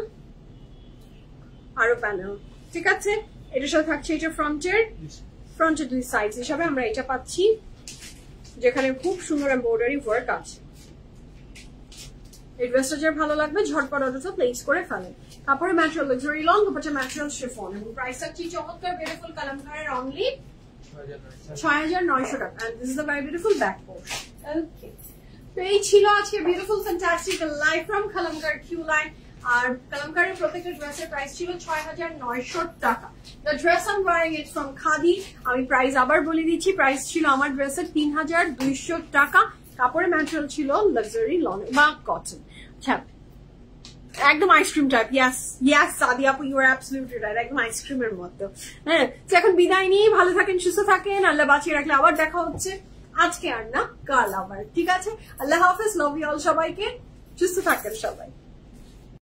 আরো panel. ঠিক আছে, এটার সাথে থাকছে এটা ফ্রন্টের দুই সাইডস হিসাবে আমরা এটা পাচ্ছি, যেখানে খুব সুন্দর এমব্রয়ডারি ওয়ার্ক আছে। এই ড্রেসটা যার ভালো লাগবে ঝটপট অর্ডারটা প্লেস করে ফেলেন। কাপড়ের ম্যাটেরিয়াল লাক্সারি লন, দুপাট্টার ম্যাটেরিয়াল শিফন এবং প্রাইস থাকছে চমৎকার বিউটিফুল কালামকারের অনলি 6900 টাকা। And this is the very beautiful back portion. Okay, তো এই ছিল আজকে beautiful fantastic live from Kalamkar Q line. আর কালামকারের প্রত্যেকটা ড্রেসের প্রাইস ছিল 6900 টাকা। The dress I am wearing it from Khaadi. আমি প্রাইস আবার বলে দিচ্ছি, প্রাইস ছিল আমার ড্রেসের 3200 টাকা। কাপড়ের ম্যাটেরিয়াল ছিল লাক্সারি লন বা কটন। আচ্ছা, একদম আইসক্রিম টাইপ। ইয়াস সাদি আপু, ইউ আর অ্যাবসলিউটলি রাইট, একদম আইসক্রিমের মতো। হ্যাঁ, তো এখন বিদায় নিয়ে ভালো থাকেন, সুস্থ থাকেন, আল্লাহ বাঁচিয়ে রাখলে আবার দেখা হচ্ছে, আজকে আর না কাল আবার। ঠিক আছে, আল্লাহ হাফেজ, লাভ ইউ অল, সবাইকে সুস্থ থাকেন সবাই।